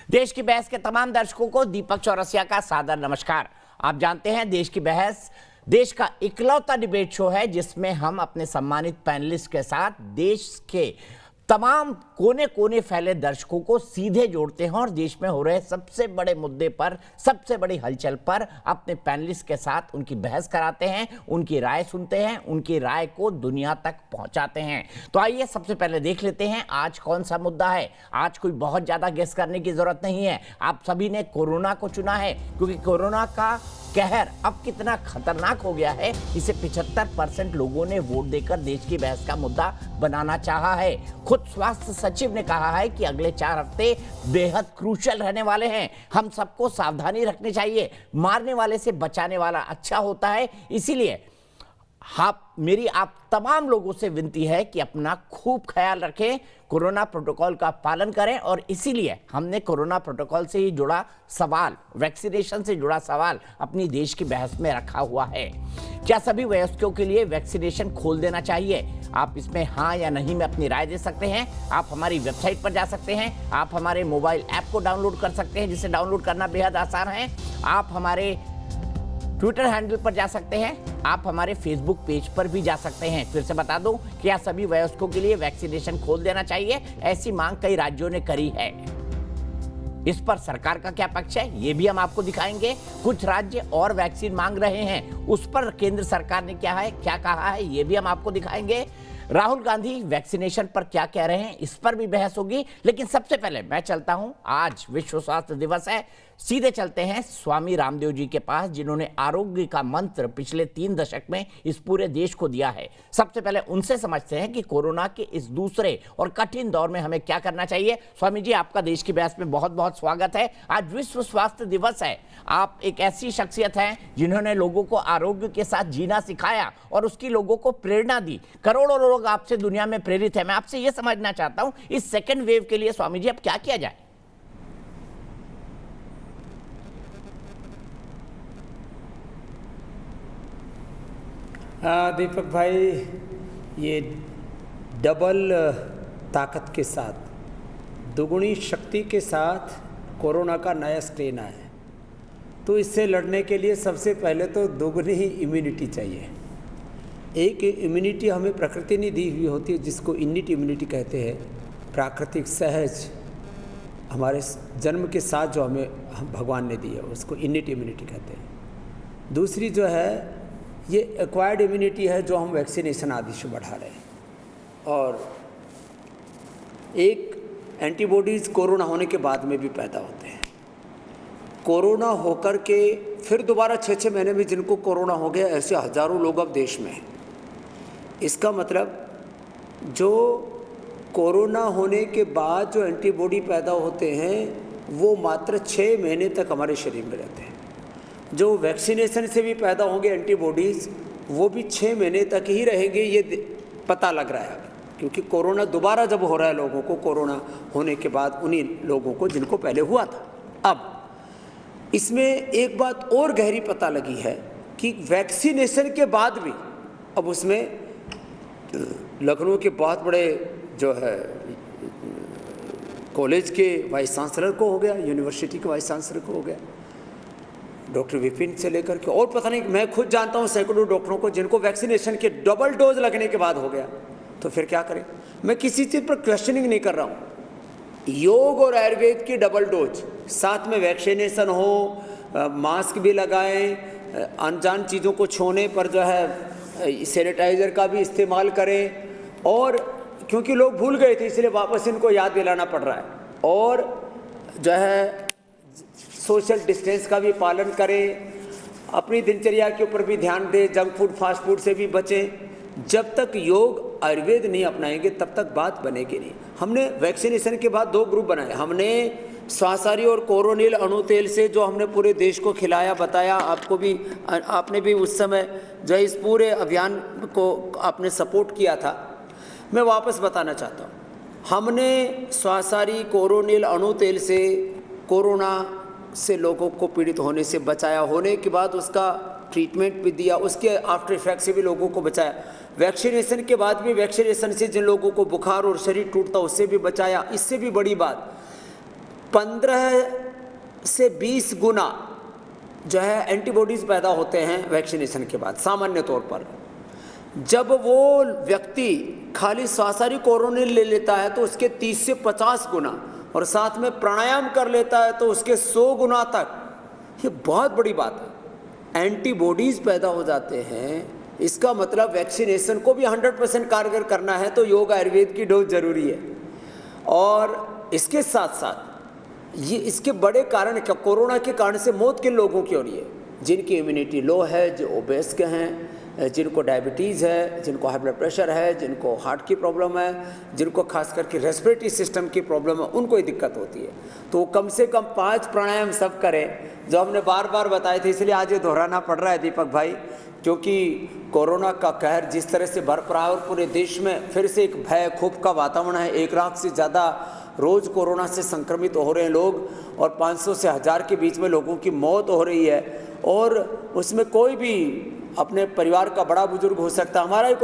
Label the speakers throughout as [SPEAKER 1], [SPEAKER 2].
[SPEAKER 1] देश की बहस के तमाम दर्शकों को दीपक चौरसिया का सादर नमस्कार। आप जानते हैं देश की बहस देश का इकलौता डिबेट शो है जिसमें हम अपने सम्मानित पैनलिस्ट के साथ देश के तमाम कोने कोने फैले दर्शकों को सीधे जोड़ते हैं और देश में हो रहे सबसे बड़े मुद्दे पर, सबसे बड़ी हलचल पर अपने पैनलिस्ट के साथ उनकी बहस कराते हैं, उनकी राय सुनते हैं, उनकी राय को दुनिया तक पहुंचाते हैं। तो आइए सबसे पहले देख लेते हैं आज कौन सा मुद्दा है। आज कोई बहुत ज्यादा गेस करने की जरूरत नहीं है। आप सभी ने कोरोना को चुना है क्योंकि कोरोना का कहर अब कितना खतरनाक हो गया है, इसे 75% लोगों ने वोट देकर देश की बहस का मुद्दा बनाना चाहा है। खुद स्वास्थ्य सचिव ने कहा है कि अगले 4 हफ्ते बेहद क्रूशल रहने वाले हैं। हम सबको सावधानी रखनी चाहिए। मारने वाले से बचाने वाला अच्छा होता है। इसीलिए मेरी आप तमाम लोगों से विनती है कि अपना खूब ख्याल रखें, कोरोना प्रोटोकॉल का पालन करें। और इसीलिए हमने कोरोना प्रोटोकॉल से ही जुड़ा सवाल, वैक्सीनेशन से जुड़ा सवाल अपनी देश की बहस में रखा हुआ है। क्या सभी वयस्कों के लिए वैक्सीनेशन खोल देना चाहिए? आप इसमें हाँ या नहीं में अपनी राय दे सकते हैं। आप हमारी वेबसाइट पर जा सकते हैं, आप हमारे मोबाइल ऐप को डाउनलोड कर सकते हैं जिसे डाउनलोड करना बेहद आसान है। आप हमारे ट्विटर हैंडल पर जा सकते हैं, आप हमारे फेसबुक पेज पर भी जा सकते हैं। फिर से बता दूं, क्या सभी वयस्कों के लिए वैक्सीनेशन खोल देना चाहिए? ऐसी मांग कई राज्यों ने करी है। इस पर सरकार का क्या पक्ष है ये भी हम आपको दिखाएंगे। कुछ राज्य और वैक्सीन मांग रहे हैं, उस पर केंद्र सरकार ने क्या कहा है ये भी हम आपको दिखाएंगे। राहुल गांधी वैक्सीनेशन पर क्या कह रहे हैं इस पर भी बहस होगी। लेकिन सबसे पहले मैं चलता हूं, आज विश्व स्वास्थ्य दिवस है, सीधे चलते हैं स्वामी रामदेव जी के पास जिन्होंने आरोग्य का मंत्र पिछले 3 दशक में इस पूरे देश को दिया है। सबसे पहले उनसे समझते हैं कि कोरोना के इस दूसरे और कठिन दौर में हमें क्या करना चाहिए। स्वामी जी, आपका देश की बहस में बहुत बहुत स्वागत है। आज विश्व स्वास्थ्य दिवस है। आप एक ऐसी शख्सियत हैं जिन्होंने लोगों को आरोग्य के साथ जीना सिखाया और उसकी लोगों को प्रेरणा दी। करोड़ों लोग आपसे दुनिया में प्रेरित है। मैं आपसे यह समझना चाहता हूं इस सेकेंड वेव के लिए स्वामी जी अब क्या किया जाए?
[SPEAKER 2] दीपक भाई, ये डबल ताकत के साथ, दुगुनी शक्ति के साथ कोरोना का नया स्ट्रेन आया है। तो इससे लड़ने के लिए सबसे पहले तो दोगुनी ही इम्यूनिटी चाहिए। एक इम्यूनिटी हमें प्रकृति ने दी हुई होती है जिसको इनिट इम्यूनिटी कहते हैं, प्राकृतिक सहज हमारे जन्म के साथ जो हमें भगवान ने दी है उसको इनिट इम्यूनिटी कहते हैं। दूसरी जो है ये एक्वायर्ड इम्यूनिटी है जो हम वैक्सीनेशन आदि से बढ़ा रहे हैं। और एक एंटीबॉडीज़ कोरोना होने के बाद में भी पैदा होते हैं। कोरोना होकर के फिर दोबारा 6-6 महीने में जिनको कोरोना हो गया, ऐसे हज़ारों लोग अब देश में हैं। इसका मतलब जो कोरोना होने के बाद जो एंटीबॉडी पैदा होते हैं वो मात्र 6 महीने तक हमारे शरीर में रहते हैं। जो वैक्सीनेशन से भी पैदा होंगे एंटीबॉडीज़ वो भी 6 महीने तक ही रहेंगे, ये पता लग रहा है। क्योंकि कोरोना दोबारा जब हो रहा है लोगों को, कोरोना होने के बाद उन्हीं लोगों को जिनको पहले हुआ था। अब इसमें एक बात और गहरी पता लगी है कि वैक्सीनेशन के बाद भी अब उसमें लखनऊ के बहुत बड़े जो है कॉलेज के वाइस चांसलर को हो गया, यूनिवर्सिटी के वाइस चांसलर को हो गया, डॉक्टर विपिन से लेकर के और पता नहीं, मैं खुद जानता हूँ सैकड़ों डॉक्टरों को जिनको वैक्सीनेशन के डबल डोज लगने के बाद हो गया। तो फिर क्या करें? मैं किसी चीज़ पर क्वेश्चनिंग नहीं कर रहा हूँ। योग और आयुर्वेद की डबल डोज, साथ में वैक्सीनेशन हो, मास्क भी लगाएं, अनजान चीज़ों को छूने पर जो है सैनिटाइज़र का भी इस्तेमाल करें। और क्योंकि लोग भूल गए थे इसलिए वापस इनको याद दिलाना पड़ रहा है। और जो है सोशल डिस्टेंस का भी पालन करें, अपनी दिनचर्या के ऊपर भी ध्यान दें, जंक फूड फास्ट फूड से भी बचें। जब तक योग आयुर्वेद नहीं अपनाएंगे तब तक बात बनेगी नहीं। हमने वैक्सीनेशन के बाद 2 ग्रुप बनाए। हमने स्वासारी और कोरोनिल अणु तेल से जो हमने पूरे देश को खिलाया, बताया, आपने भी उस समय जो इस पूरे अभियान को आपने सपोर्ट किया था। मैं वापस बताना चाहता हूँ, हमने स्वासारी कोरोनिल अणु तेल से कोरोना से लोगों को पीड़ित होने से बचाया, होने के बाद उसका ट्रीटमेंट भी दिया, उसके आफ्टर इफेक्ट से भी लोगों को बचाया। वैक्सीनेशन के बाद भी वैक्सीनेशन से जिन लोगों को बुखार और शरीर टूटता उससे भी बचाया। इससे भी बड़ी बात, 15 से 20 गुना जो है एंटीबॉडीज़ पैदा होते हैं वैक्सीनेशन के बाद सामान्य तौर पर। जब वो व्यक्ति खाली श्वासाहारी कोरोनिल ले लेता है तो उसके 30 से 50 गुना, और साथ में प्राणायाम कर लेता है तो उसके 100 गुना तक। ये बहुत बड़ी बात है, एंटीबॉडीज़ पैदा हो जाते हैं। इसका मतलब वैक्सीनेशन को भी 100% कारगर करना है तो योग आयुर्वेद की डोज जरूरी है। और इसके साथ साथ ये इसके बड़े कारण क्या, कोरोना के कारण से मौत किन लोगों की हो रही है? जिनकी इम्यूनिटी लो है, जो ओबेस के हैं, जिनको डायबिटीज़ है, जिनको हाई ब्लड प्रेशर है, जिनको हार्ट की प्रॉब्लम है, जिनको खास करके रेस्पिरेटरी सिस्टम की प्रॉब्लम है, उनको ही दिक्कत होती है। तो कम से कम 5 प्राणायाम सब करें जो हमने बार बार बताए थे। इसलिए आज ये दोहराना पड़ रहा है दीपक भाई, क्योंकि कोरोना का कहर जिस तरह से बरप रहा है और पूरे देश में फिर से एक भय खूब का वातावरण है। 1 लाख से ज़्यादा रोज़ कोरोना से संक्रमित हो रहे हैं लोग, और 500 से 1000 के बीच में लोगों की मौत हो रही है। और उसमें कोई भी अपने परिवार का बड़ा बुजुर्ग हो सकता है, हमारा ही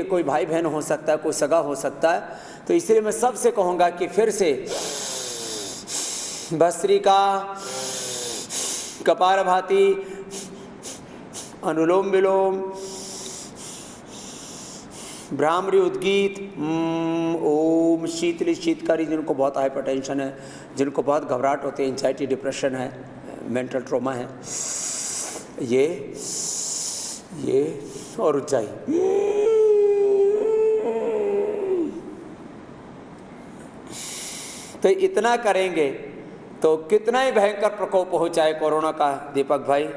[SPEAKER 2] कोई भाई बहन हो सकता है, कोई सगा हो सकता है। तो इसलिए मैं सबसे कहूँगा कि फिर से भस्त्रिका, कपालभाति, अनुलोम विलोम, भ्रामरी उद्गीत, ओम, शीतली शीतकारी, जिनको बहुत हाइपरटेंशन है, जिनको बहुत घबराहट होती है, एंजाइटी डिप्रेशन है, मेंटल ट्रॉमा है, ये और उज्जाई। तो इतना करेंगे तो कितना ही भयंकर प्रकोप हो चाहे कोरोना का दीपक भाई,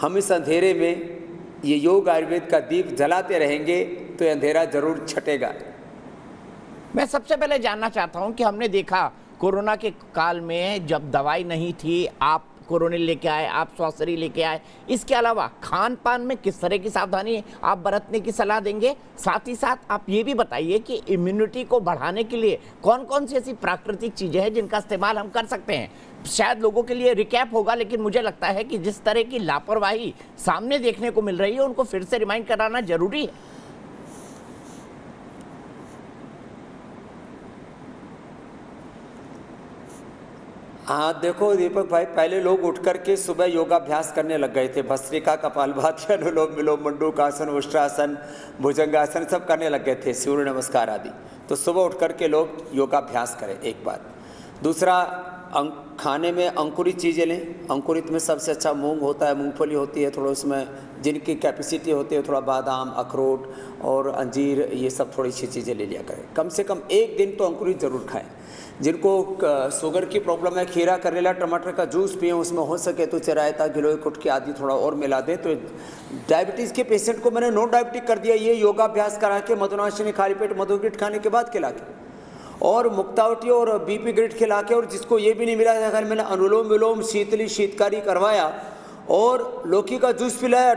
[SPEAKER 2] हम इस अंधेरे में ये योग आयुर्वेद का दीप जलाते रहेंगे तो ये अंधेरा जरूर छटेगा।
[SPEAKER 1] मैं सबसे पहले जानना चाहता हूं कि हमने देखा कोरोना के काल में जब दवाई नहीं थी, आप कोरोनिल लेके आए, आप स्वास्थ्य लेके आए, इसके अलावा खान पान में किस तरह की सावधानी आप बरतने की सलाह देंगे? साथ ही साथ आप ये भी बताइए कि इम्यूनिटी को बढ़ाने के लिए कौन कौन सी ऐसी प्राकृतिक चीज़ें हैं जिनका इस्तेमाल हम कर सकते हैं? शायद लोगों के लिए रिकैप होगा, लेकिन मुझे लगता है कि जिस तरह की लापरवाही सामने देखने को मिल रही है उनको फिर से रिमाइंड कराना जरूरी है।
[SPEAKER 2] हाँ देखो दीपक भाई, पहले लोग उठ करके सुबह योगाभ्यास करने लग गए थे। भस्त्रिका, कपालभाति, अनुलोम विलोम, मंडूकासन, उष्ट्रासन, भुजंगासन सब करने लग गए थे, सूर्य नमस्कार आदि। तो सुबह उठ करके लोग योगाभ्यास करें, एक बात। दूसरा, खाने में अंकुरित चीज़ें लें। अंकुरित में सबसे अच्छा मूंग होता है, मूंगफली होती है, थोड़ा उसमें जिनकी कैपेसिटी होती है थोड़ा बादाम, अखरोट और अंजीर, ये सब थोड़ी सी चीज़ें ले लिया करें। कम से कम एक दिन तो अंकुरित ज़रूर खाएं। जिनको शुगर की प्रॉब्लम है, खीरा, करेला, टमाटर का जूस पिए, उसमें हो सके तो रायता, गिलोय कुटकी आदि थोड़ा और मिला दें। तो डायबिटीज़ के पेशेंट को मैंने नॉन डायबिटिक कर दिया, ये योगाभ्यास करा के, मधुनाशिनी खाली पेट मधुग्रिट खाने के बाद खिला के, और मुक्तावटी और बीपी ग्रिट खिला के, और जिसको ये भी नहीं मिला अगर मैंने अनुलोम विलोम, शीतली शीतकारी करवाया और लौकी का जूस पिलाया,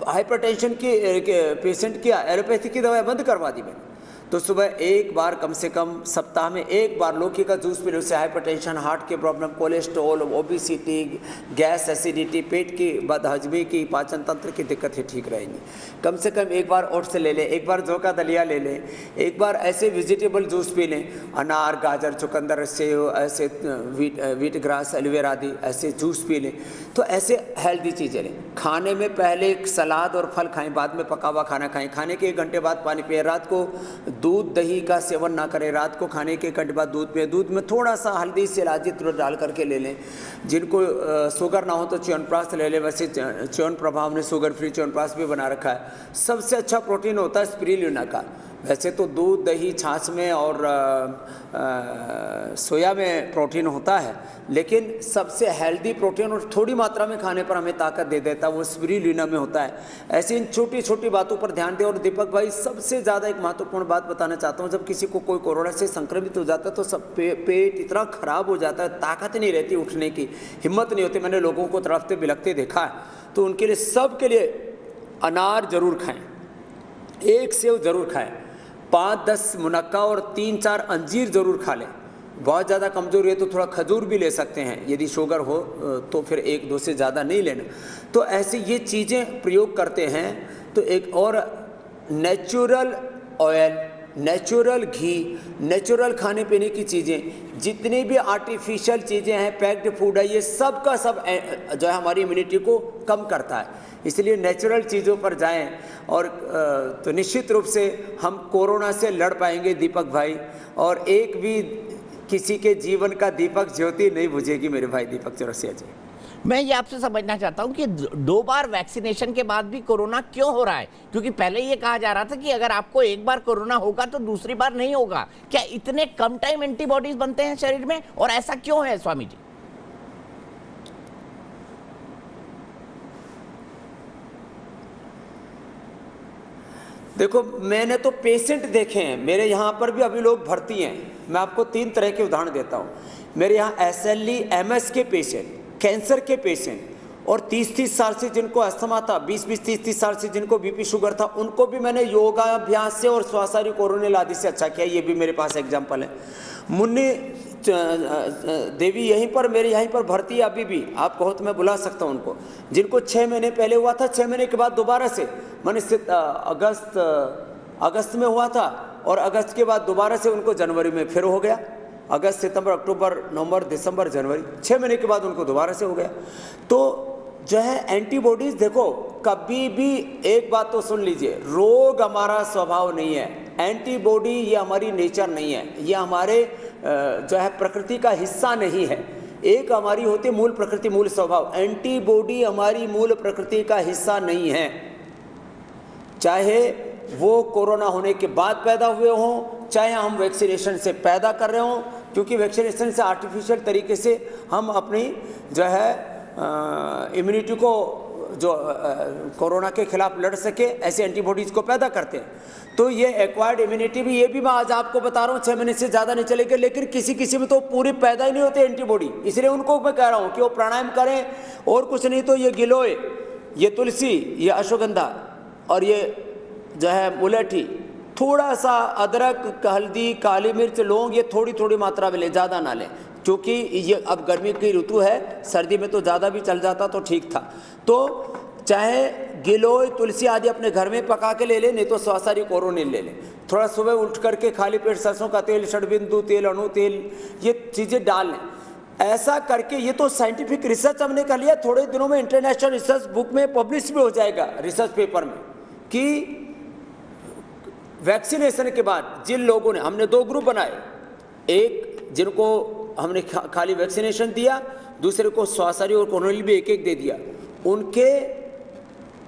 [SPEAKER 2] हाइपरटेंशन की पेशेंट की एलोपैथी की दवाई बंद करवा दी मैंने। तो सुबह एक बार, कम से कम सप्ताह में एक बार लौकी का जूस पी लो, उससे हाइपरटेंशन, हार्ट की problem, cholesterol, obesity, gas, acidity, पेट की बदहजमी की, पाचन तंत्र की दिक्कतें ठीक रहेंगी। कम से कम एक बार ओट्स ले लें, एक बार जौ का दलिया ले लें, एक बार ऐसे वेजिटेबल जूस पी लें, अनार, गाजर, चुकंदर, सेव, ऐसे व्हीट ग्रास, एलोवेरा आदि ऐसे जूस पी लें। तो ऐसे हेल्दी चीज़ें लें। खाने में पहले सलाद और फल खाएं, बाद में पका हुआ खाना खाएं। खाने के 1 घंटे बाद पानी पिए। रात को दूध दही का सेवन ना करें। रात को खाने के 1 घंटे बाद दूध में थोड़ा सा हल्दी से इलायची डाल करके ले लें। जिनको शुगर ना हो तो च्यवनप्राश ले लें। वैसे च्यवनप्रभा ने शुगर फ्री च्यवनप्राश भी बना रखा है। सबसे अच्छा प्रोटीन होता है स्पिरुलिना का। वैसे तो दूध दही छाछ में और सोया में प्रोटीन होता है, लेकिन सबसे हेल्दी प्रोटीन और थोड़ी मात्रा में खाने पर हमें ताकत दे देता है वो स्पिरुलिना में होता है। ऐसी इन छोटी छोटी बातों पर ध्यान दें। और दीपक भाई, सबसे ज़्यादा एक महत्वपूर्ण बात बताना चाहता हूँ, जब किसी को कोई कोरोना से संक्रमित हो जाता है तो सब पेट इतना खराब हो जाता है, ताकत नहीं रहती, उठने की हिम्मत नहीं होती। मैंने लोगों को तड़पते बिलखते देखा है। तो उनके लिए, सब के लिए अनार जरूर खाएँ, 1 सेव जरूर खाएँ, 5-10 मुनक्का और 3-4 अंजीर जरूर खा लें। बहुत ज़्यादा कमज़ोरी है तो थोड़ा खजूर भी ले सकते हैं। यदि शुगर हो तो फिर 1-2 से ज़्यादा नहीं लेना। तो ऐसे ये चीज़ें प्रयोग करते हैं। तो एक और नेचुरल ऑयल, नेचुरल घी, नेचुरल खाने पीने की चीज़ें, जितनी भी आर्टिफिशियल चीज़ें हैं, पैक्ड फूड है, ये सब का सब जो है हमारी इम्यूनिटी को कम करता है। इसलिए नेचुरल चीज़ों पर जाएं और तो निश्चित रूप से हम कोरोना से लड़ पाएंगे दीपक भाई, और एक भी किसी के जीवन का दीपक ज्योति नहीं बुझेगी मेरे भाई दीपक चौरसिया जी।
[SPEAKER 1] मैं ये आपसे समझना चाहता हूं कि 2 बार वैक्सीनेशन के बाद भी कोरोना क्यों हो रहा है? क्योंकि पहले ये कहा जा रहा था कि अगर आपको एक बार कोरोना होगा तो दूसरी बार नहीं होगा। क्या इतने कम टाइम एंटीबॉडीज बनते हैं शरीर में, और ऐसा क्यों है स्वामी जी?
[SPEAKER 2] देखो, मैंने तो पेशेंट देखे हैं, मेरे यहाँ पर भी अभी लोग भर्ती हैं। मैं आपको 3 तरह के उदाहरण देता हूँ। मेरे यहाँ SLE MS के पेशेंट, कैंसर के पेशेंट, और 30-30 साल से जिनको अस्थमा था, 20-20 30-30 साल से जिनको BP शुगर था, उनको भी मैंने योगाभ्यास से और श्वासारी कोरोनिल आदि से अच्छा किया। ये भी मेरे पास एग्जाम्पल है। मुन्नी देवी यहीं पर मेरे यहीं पर भर्ती है अभी भी, आप कहो तो मैं बुला सकता हूँ उनको, जिनको 6 महीने पहले हुआ था, 6 महीने के बाद दोबारा से, मैंने अगस्त में हुआ था, और अगस्त के बाद दोबारा से उनको जनवरी में फिर हो गया। अगस्त, सितंबर, अक्टूबर, नवंबर, दिसंबर, जनवरी, 6 महीने के बाद उनको दोबारा से हो गया। तो जो है एंटीबॉडीज, देखो कभी भी एक बात तो सुन लीजिए, रोग हमारा स्वभाव नहीं है, एंटीबॉडी ये हमारी नेचर नहीं है, ये हमारे जो है प्रकृति का हिस्सा नहीं है। एक हमारी होती मूल प्रकृति, मूल स्वभाव। एंटीबॉडी हमारी मूल प्रकृति का हिस्सा नहीं है, चाहे वो कोरोना होने के बाद पैदा हुए हों, चाहे हम वैक्सीनेशन से पैदा कर रहे हों, क्योंकि वैक्सीनेशन से आर्टिफिशियल तरीके से हम अपनी जो है इम्यूनिटी को जो कोरोना के खिलाफ लड़ सके, ऐसे एंटीबॉडीज़ को पैदा करते हैं। तो ये एक्वायर्ड इम्यूनिटी भी, ये भी मैं आज आपको बता रहा हूँ, 6 महीने से ज़्यादा नहीं चलेगी, लेकिन किसी किसी में तो पूरी पैदा ही नहीं होती एंटीबॉडी। इसलिए उनको मैं कह रहा हूँ कि वो प्राणायाम करें, और कुछ नहीं तो ये गिलोय, ये तुलसी, ये अश्वगंधा, और ये जो है मुलेठी, थोड़ा सा अदरक, हल्दी, काली मिर्च, लौंग, ये थोड़ी थोड़ी मात्रा में ले, ज़्यादा ना लें, क्योंकि ये अब गर्मी की ऋतु है, सर्दी में तो ज़्यादा भी चल जाता तो ठीक था। तो चाहे गिलोय, तुलसी आदि अपने घर में पका के ले लें, नहीं तो श्वासारी कोरोनिल ले लें। थोड़ा सुबह उठ करके खाली पेट सरसों का तेल, षडबिंदु तेल, अणु तेल, ये चीज़ें डाल लें। ऐसा करके, ये तो साइंटिफिक रिसर्च हमने कर लिया, थोड़े दिनों में इंटरनेशनल रिसर्च बुक में पब्लिश भी हो जाएगा, रिसर्च पेपर में, कि वैक्सीनेशन के बाद जिन लोगों ने, हमने 2 ग्रुप बनाए, एक जिनको हमने खाली वैक्सीनेशन दिया, दूसरे को श्वासारी और कोरोनिल भी एक एक दे दिया,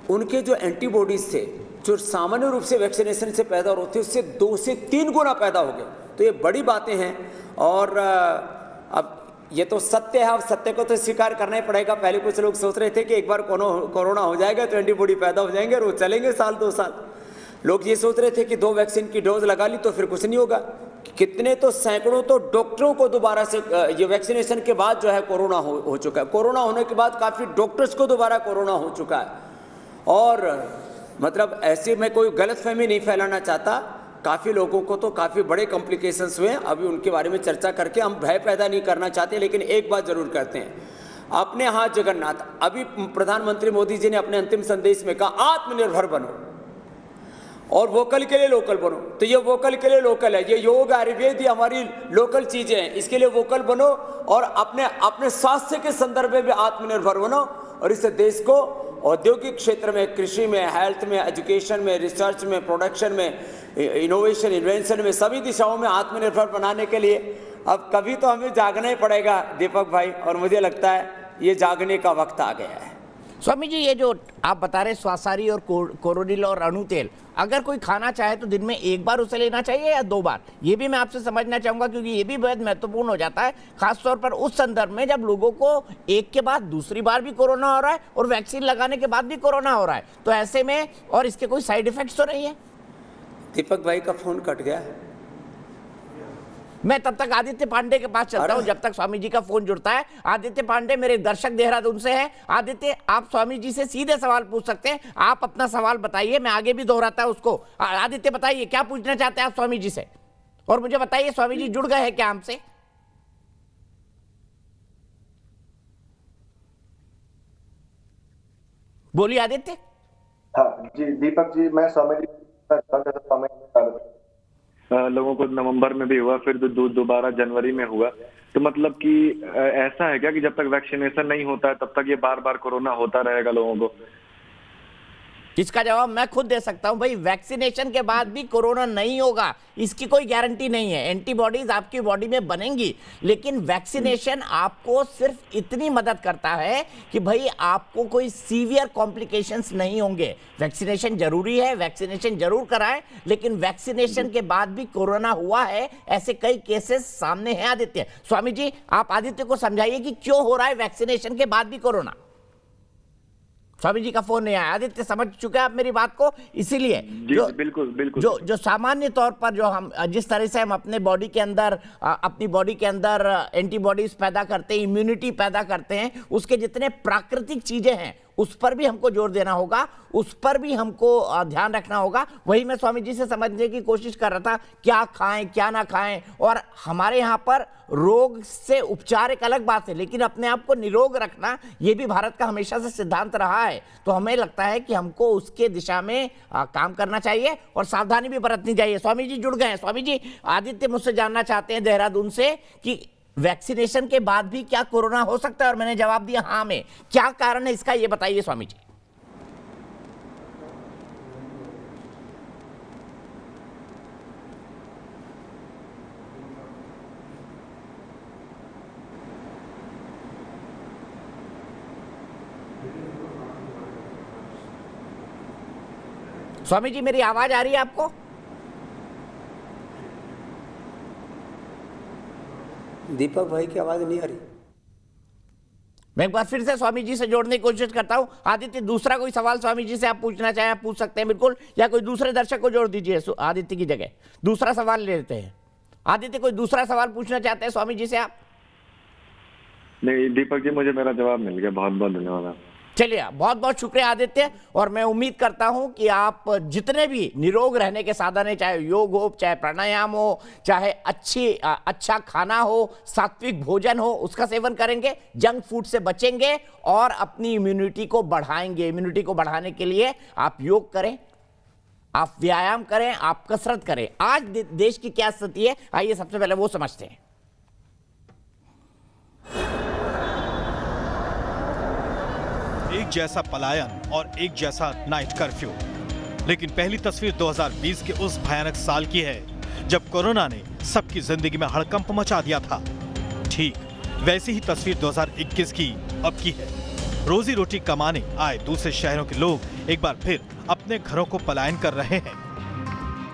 [SPEAKER 2] उनके जो एंटीबॉडीज थे, जो सामान्य रूप से वैक्सीनेशन से पैदा होते थे, उससे 2 से 3 गुना पैदा हो गए। तो ये बड़ी बातें हैं, और अब ये तो सत्य है, अब सत्य को तो स्वीकार करना ही पड़ेगा। पहले कुछ लोग सोच रहे थे कि एक बार कोरोना हो जाएगा तो एंटीबॉडी पैदा हो जाएंगे और वो चलेंगे साल 2 साल। लोग ये सोच रहे थे कि 2 वैक्सीन की डोज लगा ली तो फिर कुछ नहीं होगा। कितने तो सैकड़ों तो डॉक्टरों को दोबारा से ये वैक्सीनेशन के बाद जो है कोरोना हो चुका है। कोरोना होने के बाद काफ़ी डॉक्टर्स को दोबारा कोरोना हो चुका है। और मतलब ऐसे में कोई गलतफहमी नहीं फैलाना चाहता, काफ़ी लोगों को तो काफ़ी बड़े कॉम्प्लिकेशंस हुए हैं, अभी उनके बारे में चर्चा करके हम भय पैदा नहीं करना चाहते, लेकिन एक बात जरूर करते हैं, अपने हाथ जगन्नाथ। अभी प्रधानमंत्री मोदी जी ने अपने अंतिम संदेश में कहा आत्मनिर्भर बनो और वोकल के लिए लोकल बनो। तो ये वोकल के लिए लोकल है, ये योग आयुर्वेद ये हमारी लोकल चीज़ें हैं, इसके लिए वोकल बनो और अपने स्वास्थ्य के संदर्भ में भी आत्मनिर्भर बनो, और इससे देश को औद्योगिक क्षेत्र में, कृषि में, हेल्थ में, एजुकेशन में, रिसर्च में, प्रोडक्शन में, इनोवेशन, इन्वेंशन में, सभी दिशाओं में आत्मनिर्भर बनाने के लिए अब कभी तो हमें जागना ही पड़ेगा दीपक भाई, और मुझे लगता है ये जागने का वक्त आ गया है।
[SPEAKER 1] स्वामी जी, ये जो आप बता रहे श्वासारी और कोरोनिल और अणु तेल, अगर कोई खाना चाहे तो दिन में 1 बार उसे लेना चाहिए या 2 बार? ये भी मैं आपसे समझना चाहूँगा, क्योंकि ये भी बहुत महत्वपूर्ण हो जाता है, खासतौर पर उस संदर्भ में जब लोगों को एक के बाद दूसरी बार भी कोरोना हो रहा है और वैक्सीन लगाने के बाद भी कोरोना हो रहा है। तो ऐसे में, और इसके कोई साइड इफेक्ट्स तो नहीं है?
[SPEAKER 2] दीपक भाई का फोन कट गया।
[SPEAKER 1] मैं तब तक आदित्य पांडे के पास चलता हूं जब तक स्वामी जी का फोन जुड़ता है। आदित्य पांडे मेरे दर्शक देहरादून से हैं। आदित्य, आप स्वामी जी से सीधे सवाल पूछ सकते हैं, आप अपना सवाल बताइए, मैं आगे भी दोहराता हूं उसको। आदित्य बताइए क्या पूछना चाहते हैं आप स्वामी जी से, और मुझे बताइए स्वामी जी जुड़ गए हैं क्या हमसे? बोलिए आदित्य।
[SPEAKER 3] हाँ जी दीपक जी, मैं स्वामी जी लोगों को नवंबर में भी हुआ, फिर दोबारा जनवरी में हुआ। तो मतलब कि ऐसा है क्या कि जब तक वैक्सीनेशन नहीं होता है तब तक ये बार बार कोरोना होता रहेगा लोगों को?
[SPEAKER 1] इसका जवाब मैं खुद दे सकता हूं भाई, वैक्सीनेशन के बाद भी कोरोना नहीं होगा इसकी कोई गारंटी नहीं है। एंटीबॉडीज आपकी बॉडी में बनेंगी, लेकिन वैक्सीनेशन आपको सिर्फ इतनी मदद करता है कि भाई आपको कोई सीवियर कॉम्प्लिकेशंस नहीं होंगे। वैक्सीनेशन जरूरी है, वैक्सीनेशन जरूर कराएं, लेकिन वैक्सीनेशन के बाद भी कोरोना हुआ है, ऐसे कई केसेस सामने हैं। आदित्य, स्वामी जी आप आदित्य को समझाइए कि क्यों हो रहा है वैक्सीनेशन के बाद भी कोरोना। स्वामी जी का फोन नहीं आया। आदित्य समझ चुके हैं आप मेरी बात को, इसीलिए
[SPEAKER 3] बिल्कुल
[SPEAKER 1] जो सामान्य तौर पर जो हम जिस तरह से हम अपने बॉडी के अंदर एंटीबॉडीज पैदा करते हैं, इम्यूनिटी पैदा करते हैं, उसके जितने प्राकृतिक चीजें हैं उस पर भी हमको जोर देना होगा, उस पर भी हमको ध्यान रखना होगा। वही मैं स्वामी जी से समझने की कोशिश कर रहा था, क्या खाएं क्या ना खाएं। और हमारे यहाँ पर रोग से उपचार एक अलग बात है, लेकिन अपने आप को निरोग रखना ये भी भारत का हमेशा से सिद्धांत रहा है। तो हमें लगता है कि हमको उसके दिशा में काम करना चाहिए और सावधानी भी बरतनी चाहिए। स्वामी जी जुड़ गए हैं। स्वामी जी, आदित्य मुझसे जानना चाहते हैं देहरादून से कि वैक्सीनेशन के बाद भी क्या कोरोना हो सकता है, और मैंने जवाब दिया हाँ में। क्या कारण है इसका, ये बताइए स्वामी जी। स्वामी जी मेरी आवाज आ रही है आपको?
[SPEAKER 2] दीपक भाई की आवाज नहीं आ रही।
[SPEAKER 1] मैं एक बार फिर से स्वामी जी से जोड़ने की कोशिश करता हूं। आदित्य, दूसरा कोई सवाल स्वामी जी से आप पूछना चाहें आप पूछ सकते हैं बिल्कुल, या कोई दूसरे दर्शक को जोड़ दीजिए आदित्य की जगह। दूसरा सवाल ले लेते हैं। आदित्य, कोई दूसरा सवाल पूछना चाहते हैं स्वामी जी से आप?
[SPEAKER 3] नहीं दीपक जी, मुझे मेरा जवाब मिल गया, बहुत बहुत धन्यवाद।
[SPEAKER 1] चलिए, बहुत बहुत शुक्रिया आदित्य। और मैं उम्मीद करता हूं कि आप जितने भी निरोग रहने के साधन है, चाहे योग हो, चाहे प्राणायाम हो, चाहे अच्छा खाना हो, सात्विक भोजन हो, उसका सेवन करेंगे, जंक फूड से बचेंगे और अपनी इम्यूनिटी को बढ़ाएंगे। इम्यूनिटी को बढ़ाने के लिए आप योग करें, आप व्यायाम करें, आप कसरत करें। आज देश की क्या स्थिति है, आइए सबसे पहले वो समझते हैं।
[SPEAKER 4] एक जैसा पलायन और एक जैसा नाइट कर्फ्यू। लेकिन पहली तस्वीर 2020 के उस भयानक साल की है जब कोरोना ने सबकी जिंदगी में हड़कंप मचा दिया था। ठीक वैसी ही तस्वीर 2021 की अब की है। रोजी रोटी कमाने आए दूसरे शहरों के लोग एक बार फिर अपने घरों को पलायन कर रहे हैं।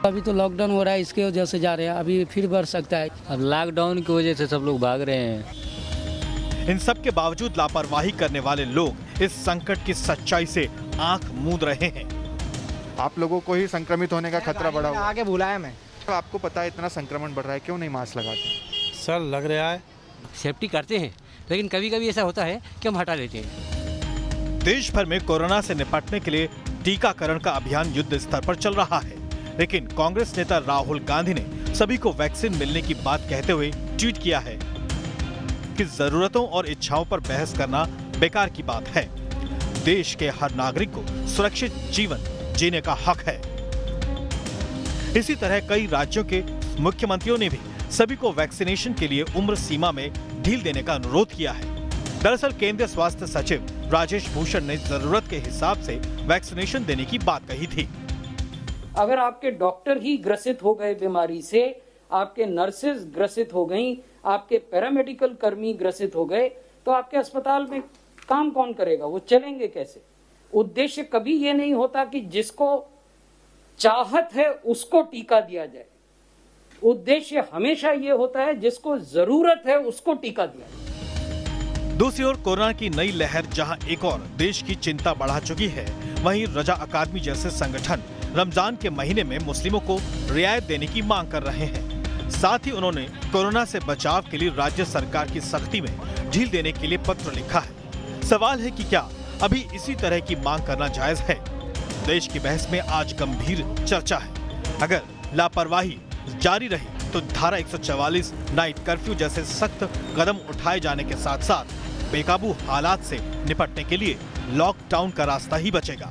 [SPEAKER 5] अभी तो लॉकडाउन हो रहा है, इसके वजह से जा रहे हैं, अभी फिर बढ़ सकता है।
[SPEAKER 6] अब लॉकडाउन की वजह से सब लोग भाग रहे हैं।
[SPEAKER 4] इन सब के बावजूद लापरवाही करने वाले लोग इस संकट की सच्चाई से आंख मूंद रहे हैं।
[SPEAKER 7] आप लोगों को ही संक्रमित होने का खतरा बढ़ा हुआ है।
[SPEAKER 8] आगे बुलाया मैं।
[SPEAKER 7] आपको पता है इतना संक्रमण बढ़ रहा है, क्यों नहीं मास्क लगाते?
[SPEAKER 8] सर लग रहा है
[SPEAKER 6] सेफ्टी करते हैं, लेकिन कभी कभी ऐसा होता है कि हम हटा लेते हैं।
[SPEAKER 4] देश भर में कोरोना से निपटने के लिए टीकाकरण का अभियान युद्ध स्तर पर चल रहा है, लेकिन कांग्रेस नेता राहुल गांधी ने सभी को वैक्सीन मिलने की बात कहते हुए ट्वीट किया है कि जरूरतों और इच्छाओं पर बहस करना बेकार की बात है। देश के हर नागरिक को सुरक्षित जीवन जीने का हक है। इसी तरह कई राज्यों के मुख्यमंत्रियों ने भी सभी को वैक्सीनेशन के लिए उम्र सीमा में ढील देने का अनुरोध किया है। दरअसल केंद्रीय स्वास्थ्य सचिव राजेश भूषण ने जरूरत के हिसाब से वैक्सीनेशन देने की बात कही थी।
[SPEAKER 9] अगर आपके डॉक्टर ही ग्रसित हो गए बीमारी से, आपके नर्सेज ग्रसित हो गई, आपके पैरामेडिकल कर्मी ग्रसित हो गए, तो आपके अस्पताल में काम कौन करेगा? वो चलेंगे कैसे? उद्देश्य कभी ये नहीं होता कि जिसको चाहत है उसको टीका दिया जाए। उद्देश्य हमेशा ये होता है जिसको जरूरत है उसको टीका दिया जाए।
[SPEAKER 4] दूसरी ओर कोरोना की नई लहर जहां एक और देश की चिंता बढ़ा चुकी है, वहीं रजा अकादमी जैसे संगठन रमजान के महीने में मुस्लिमों को रियायत देने की मांग कर रहे हैं। साथ ही उन्होंने कोरोना से बचाव के लिए राज्य सरकार की सख्ती में ढील देने के लिए पत्र लिखा है। सवाल है कि क्या अभी इसी तरह की मांग करना जायज है? देश की बहस में आज गंभीर चर्चा है। अगर लापरवाही जारी रही तो धारा 144 नाइट कर्फ्यू जैसे सख्त कदम उठाए जाने के साथ साथ बेकाबू हालात से निपटने के लिए लॉकडाउन का रास्ता ही बचेगा।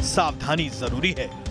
[SPEAKER 4] सावधानी जरूरी है।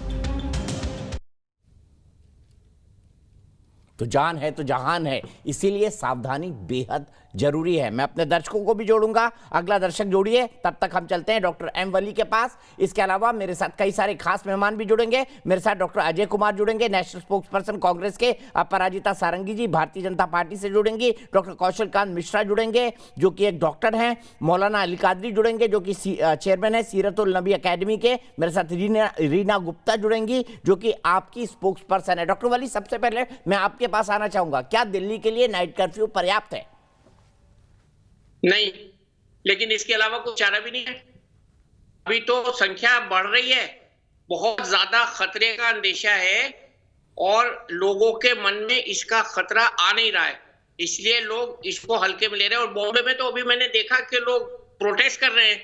[SPEAKER 1] तो जान है तो जहान है, इसीलिए सावधानी बेहद जरूरी है। मैं अपने दर्शकों को भी जोड़ूंगा, अगला दर्शक जोड़िए, तब तक हम चलते हैं डॉक्टर एम वली के पास। इसके अलावा मेरे साथ कई सारे खास मेहमान भी जुड़ेंगे। मेरे साथ डॉक्टर अजय कुमार जुड़ेंगे, नेशनल स्पोक्स पर्सन कांग्रेस के, अपराजिता सारंगी जी भारतीय जनता पार्टी से जुड़ेंगी, डॉक्टर कौशल कांत मिश्रा जुड़ेंगे जो कि एक डॉक्टर हैं, मौलाना अली कादरी जुड़ेंगे जो कि चेयरमैन है सीरतुल नबी अकेडमी के, मेरे साथ रीना गुप्ता जुड़ेंगी जो कि आपकी स्पोक्स पर्सन है। डॉक्टर वली, सबसे पहले मैं आपके पास आना चाहूंगा, क्या दिल्ली के लिए नाइट कर्फ्यू पर्याप्त है?
[SPEAKER 8] नहीं, लेकिन इसके अलावा कोई चारा भी नहीं है। अभी तो संख्या बढ़ रही है, बहुत ज्यादा खतरे का अंदेशा है और लोगों के मन में इसका खतरा आ नहीं रहा है, इसलिए लोग इसको हल्के में ले रहे हैं। और बॉम्बे में तो अभी मैंने देखा कि लोग प्रोटेस्ट कर रहे हैं,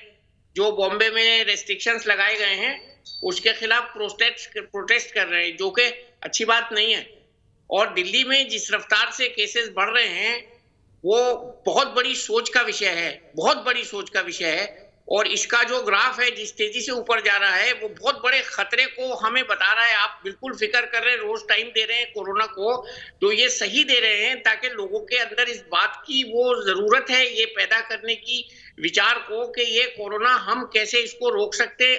[SPEAKER 8] जो बॉम्बे में रेस्ट्रिक्शंस लगाए गए हैं उसके खिलाफ प्रोटेस्ट कर रहे हैं, जो कि अच्छी बात नहीं है। और दिल्ली में जिस रफ्तार से केसेस बढ़ रहे हैं वो बहुत बड़ी सोच का विषय है, बहुत बड़ी सोच का विषय है। और इसका जो ग्राफ है जिस तेजी से ऊपर जा रहा है वो बहुत बड़े खतरे को हमें बता रहा है। आप बिल्कुल फिक्र कर रहे हैं, रोज टाइम दे रहे हैं कोरोना को, तो ये सही दे रहे हैं ताकि लोगों के अंदर इस बात की वो जरूरत है ये पैदा करने की विचार को कि ये कोरोना हम कैसे इसको रोक सकते हैं।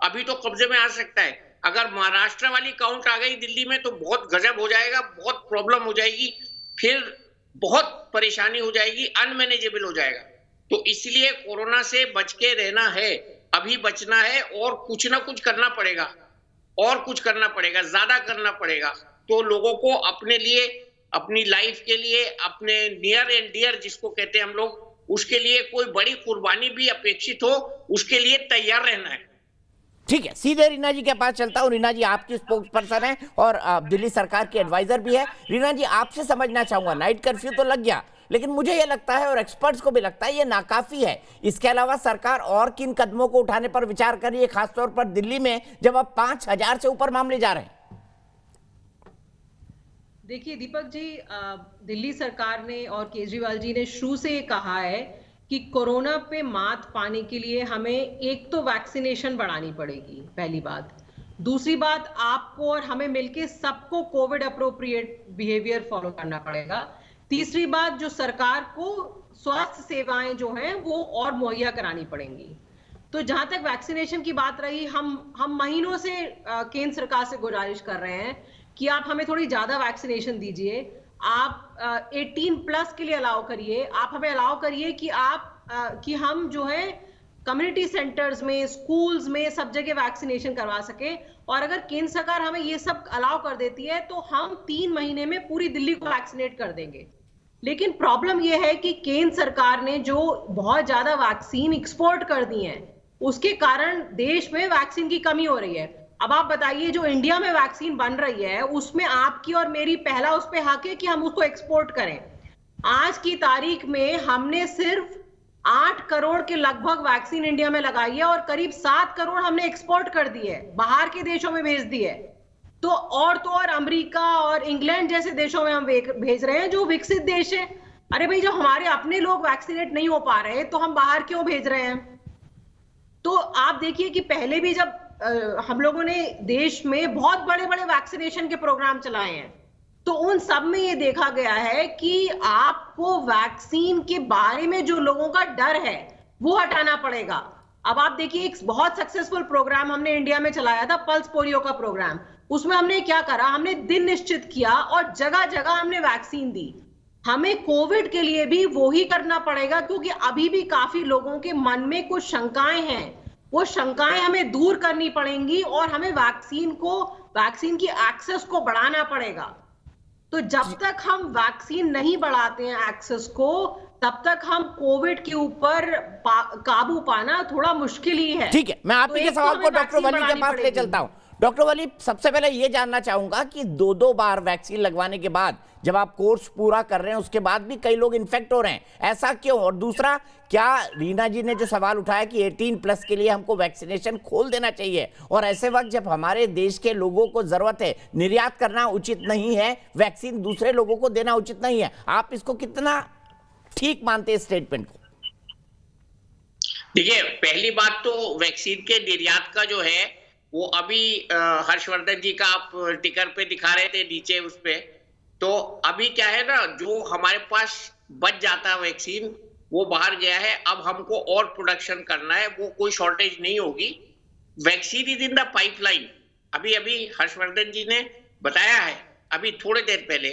[SPEAKER 8] अभी तो कब्जे में आ सकता है, अगर महाराष्ट्र वाली काउंट आ गई दिल्ली में तो बहुत गजब हो जाएगा, बहुत प्रॉब्लम हो जाएगी, फिर बहुत परेशानी हो जाएगी, अनमैनेजेबल हो जाएगा। तो इसलिए कोरोना से बच के रहना है, अभी बचना है और कुछ ना कुछ करना पड़ेगा, और कुछ करना पड़ेगा, ज्यादा करना पड़ेगा। तो लोगों को अपने लिए, अपनी लाइफ के लिए, अपने नियर एंड डियर जिसको कहते हैं हम लोग, उसके लिए कोई बड़ी कुर्बानी भी अपेक्षित हो, उसके लिए तैयार रहना है।
[SPEAKER 1] ठीक है, सीधे रीना जी के पास चलता हूं। रीना जी आपकी स्पोक्स पर्सन है और दिल्ली सरकार की एडवाइजर भी है। रीना जी, आपसे समझना चाहूंगा, नाइट कर्फ्यू तो लग गया, लेकिन मुझे ये लगता है और एक्सपर्ट्स को भी लगता है ये नाकाफी है। इसके अलावा सरकार और किन कदमों को उठाने पर विचार कर रही है, खासतौर पर दिल्ली में जब अब 5000 से ऊपर मामले जा रहे हैं?
[SPEAKER 10] देखिए दीपक जी, दिल्ली सरकार ने और केजरीवाल जी ने शुरू से कहा है कि कोरोना पे मात पाने के लिए हमें एक तो वैक्सीनेशन बढ़ानी पड़ेगी, पहली बात। दूसरी बात, आपको और हमें मिलके सबको कोविड अप्रोप्रिएट बिहेवियर फॉलो करना पड़ेगा। तीसरी बात, जो सरकार को स्वास्थ्य सेवाएं जो हैं वो और मुहैया करानी पड़ेंगी। तो जहां तक वैक्सीनेशन की बात रही, हम महीनों से केंद्र सरकार से गुजारिश कर रहे हैं कि आप हमें थोड़ी ज्यादा वैक्सीनेशन दीजिए। आप 18+ के लिए अलाउ करिए, आप हमें अलाउ करिए कि हम जो है कम्युनिटी सेंटर्स में, स्कूल्स में, सब जगह वैक्सीनेशन करवा सके। और अगर केंद्र सरकार हमें ये सब अलाउ कर देती है तो हम 3 महीने में पूरी दिल्ली को वैक्सीनेट कर देंगे। लेकिन प्रॉब्लम ये है कि केंद्र सरकार ने जो बहुत ज्यादा वैक्सीन एक्सपोर्ट कर दी है, उसके कारण देश में वैक्सीन की कमी हो रही है। अब आप बताइए, जो इंडिया में वैक्सीन बन रही है उसमें आपकी और मेरी पहला उस पे हक है कि हम उसको एक्सपोर्ट करें। आज की तारीख में हमने सिर्फ 8 करोड़ के लगभग वैक्सीन इंडिया में लगाई है और करीब 7 करोड़ हमने एक्सपोर्ट कर दी है, बाहर के देशों में भेज दी है। तो और अमेरिका और इंग्लैंड जैसे देशों में हम भेज रहे हैं जो विकसित देश है। अरे भाई, जब हमारे अपने लोग वैक्सीनेट नहीं हो पा रहे तो हम बाहर क्यों भेज रहे हैं? तो आप देखिए कि पहले भी जब हम लोगों ने देश में बहुत बड़े बड़े वैक्सीनेशन के प्रोग्राम चलाए हैं तो उन सब में ये देखा गया है कि आपको वैक्सीन के बारे में जो लोगों का डर है वो हटाना पड़ेगा। अब आप देखिए, एक बहुत सक्सेसफुल प्रोग्राम हमने इंडिया में चलाया था, पल्स पोलियो का प्रोग्राम। उसमें हमने क्या करा, हमने दिन निश्चित किया और जगह जगह हमने वैक्सीन दी। हमें कोविड के लिए भी वो ही करना पड़ेगा, क्योंकि अभी भी काफी लोगों के मन में कुछ शंकाएं हैं, वो शंकाएं हमें दूर करनी पड़ेंगी और हमें वैक्सीन की एक्सेस को बढ़ाना पड़ेगा। तो जब तक हम वैक्सीन नहीं बढ़ाते हैं एक्सेस को, तब तक हम कोविड के ऊपर काबू पाना थोड़ा मुश्किल ही है।
[SPEAKER 1] ठीक है, मैं आप के सवाल को डॉक्टर वली के पास ले चलता हूं। डॉक्टर वली, सबसे पहले ये जानना चाहूंगा कि 2 बार वैक्सीन लगवाने के बाद जब आप कोर्स पूरा कर रहे हैं उसके बाद भी कई लोग इन्फेक्ट हो रहे हैं, ऐसा क्यों? और दूसरा, क्या रीना जी ने जो सवाल उठाया कि 18+ के लिए हमको वैक्सीनेशन खोल देना चाहिए, और ऐसे वक्त जब हमारे देश के लोगों को जरूरत है, निर्यात करना उचित नहीं है, वैक्सीन दूसरे लोगों को देना उचित नहीं है, आप इसको कितना ठीक मानते हैं स्टेटमेंट को?
[SPEAKER 8] देखिए, पहली बात तो वैक्सीन के निर्यात का जो है वो अभी हर्षवर्धन जी का आप टिकर पे दिखा रहे थे नीचे उस पे, तो अभी क्या है ना, जो हमारे पास बच जाता है वैक्सीन वो बाहर गया है, अब हमको और प्रोडक्शन करना है, वो कोई शॉर्टेज नहीं होगी। Vaccine is in the pipeline. अभी अभी हर्षवर्धन जी ने बताया है अभी थोड़ी देर पहले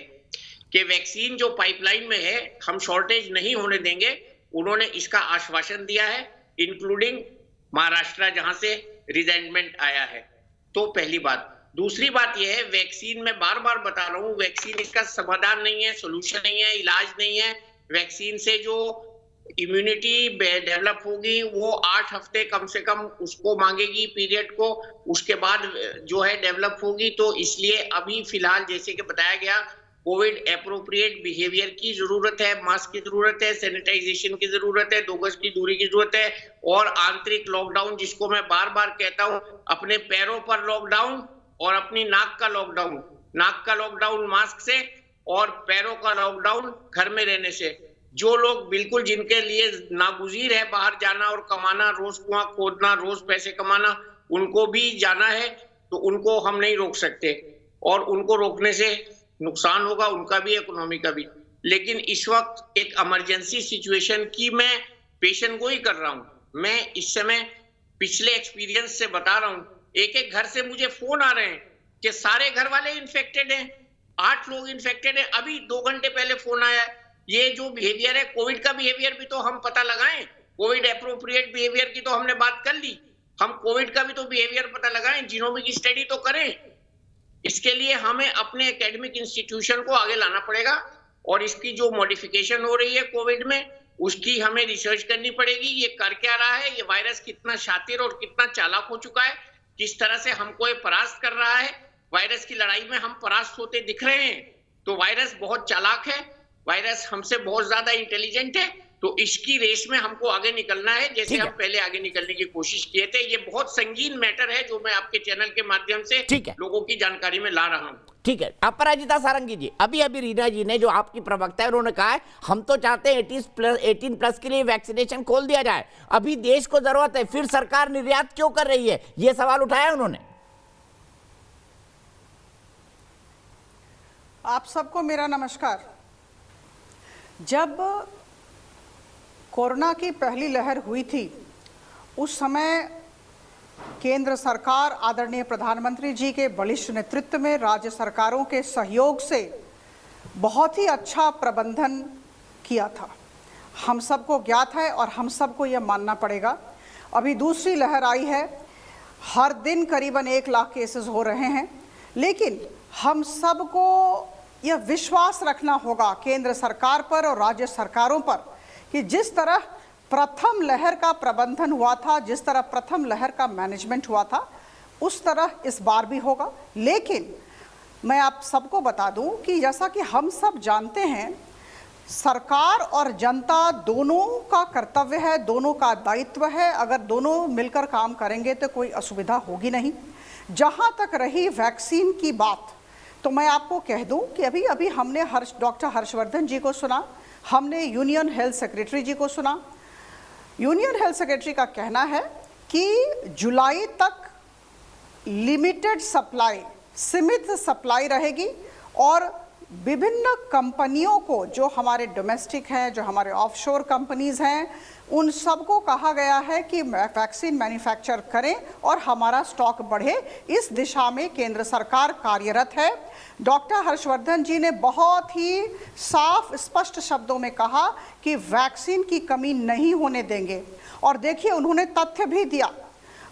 [SPEAKER 8] कि वैक्सीन जो पाइपलाइन में है हम शॉर्टेज नहीं होने देंगे। उन्होंने इसका आश्वासन दिया है, इंक्लूडिंग महाराष्ट्र जहां से रिजेंटमेंट आया है। तो पहली बात। दूसरी बात यह है, वैक्सीन में बार बार बता रहा हूं, वैक्सीन इसका समाधान नहीं है, सोल्यूशन नहीं है, इलाज नहीं है। वैक्सीन से जो इम्यूनिटी डेवलप होगी वो 8 हफ्ते कम से कम उसको मांगेगी पीरियड को, उसके बाद जो है डेवलप होगी। तो इसलिए अभी फिलहाल जैसे कि बताया गया, कोविड एप्रोप्रिएट बिहेवियर की जरूरत है, मास्क की जरूरत है, सैनिटाइजेशन की जरूरत है, 2 गज की दूरी की जरूरत है, और आंतरिक लॉकडाउन जिसको मैं बार बार कहता हूं, अपने पैरों पर लॉकडाउन और अपनी नाक का लॉकडाउन। नाक का लॉकडाउन मास्क से और पैरों का लॉकडाउन घर में रहने से। जो लोग बिल्कुल जिनके लिए नागुजीर है बाहर जाना और कमाना, रोज कुआं खोदना, रोज पैसे कमाना, उनको भी जाना है तो उनको हम नहीं रोक सकते, और उनको रोकने से नुकसान होगा उनका भी, इकोनॉमी का भी। लेकिन इस वक्त एक इमरजेंसी सिचुएशन की मैं पेशेंट को ही कर रहा हूं। मैं इस समय पिछले एक्सपीरियंस से बता रहा हूं, एक एक घर से मुझे फोन आ रहे हैं कि सारे घर वाले इन्फेक्टेड हैं, 8 लोग इन्फेक्टेड हैं। अभी 2 घंटे पहले फोन आया। ये जो बिहेवियर है, कोविड का बिहेवियर भी तो हम पता लगाएं, कोविड एप्रोप्रिएट बिहेवियर की तो हमने बात कर ली, हम कोविड का भी तो बिहेवियर पता लगाएं, जीनोमिक स्टडी तो करें। इसके लिए हमें अपने एकेडमिक इंस्टीट्यूशन को आगे लाना पड़ेगा, और इसकी जो मॉडिफिकेशन हो रही है कोविड में उसकी हमें रिसर्च करनी पड़ेगी। ये कर क्या रहा है, ये वायरस कितना शातिर और कितना चालाक हो चुका है, किस तरह से हमको ये परास्त कर रहा है। वायरस की लड़ाई में हम परास्त होते दिख रहे हैं। तो वायरस बहुत चालाक है, वायरस हमसे बहुत ज्यादा इंटेलिजेंट है। तो इसकी रेस में हमको आगे निकलना है, जैसे हम पहले आगे निकलने की कोशिश किए थे। ये बहुत संगीन मैटर है जो मैं आपके चैनल के माध्यम से लोगों की जानकारी में ला रहा हूं।
[SPEAKER 1] ठीक है। अपराजिता सारंगी जी, अभी अभी रीना जी ने, जो आपकी प्रवक्ता है, उन्होंने कहा है हम तो चाहते हैं 18 प्लस के लिए वैक्सीनेशन खोल दिया जाए, अभी देश को जरूरत है, फिर सरकार निर्यात क्यों कर रही है, ये सवाल उठाया उन्होंने।
[SPEAKER 11] आप सबको मेरा नमस्कार। जब कोरोना की पहली लहर हुई थी उस समय केंद्र सरकार आदरणीय प्रधानमंत्री जी के बलिष्ठ नेतृत्व में राज्य सरकारों के सहयोग से बहुत ही अच्छा प्रबंधन किया था, हम सबको ज्ञात है और हम सबको यह मानना पड़ेगा। अभी दूसरी लहर आई है, हर दिन करीबन 1 लाख केसेस हो रहे हैं, लेकिन हम सबको यह विश्वास रखना होगा केंद्र सरकार पर और राज्य सरकारों पर कि जिस तरह प्रथम लहर का प्रबंधन हुआ था, जिस तरह प्रथम लहर का मैनेजमेंट हुआ था, उस तरह इस बार भी होगा। लेकिन मैं आप सबको बता दूं कि जैसा कि हम सब जानते हैं, सरकार और जनता दोनों का कर्तव्य है, दोनों का दायित्व है। अगर दोनों मिलकर काम करेंगे तो कोई असुविधा होगी नहीं। जहां तक रही वैक्सीन की बात, तो मैं आपको कह दूं कि अभी अभी हमने डॉक्टर हर्षवर्धन जी को सुना, हमने यूनियन हेल्थ सेक्रेटरी जी को सुना। यूनियन हेल्थ सेक्रेटरी का कहना है कि जुलाई तक लिमिटेड सप्लाई, सीमित सप्लाई रहेगी, और विभिन्न कंपनियों को, जो हमारे डोमेस्टिक हैं, जो हमारे ऑफशोर कंपनीज हैं, उन सबको कहा गया है कि वैक्सीन मैन्युफैक्चर करें और हमारा स्टॉक बढ़े। इस दिशा में केंद्र सरकार कार्यरत है। डॉक्टर हर्षवर्धन जी ने बहुत ही साफ स्पष्ट शब्दों में कहा कि वैक्सीन की कमी नहीं होने देंगे। और देखिए, उन्होंने तथ्य भी दिया।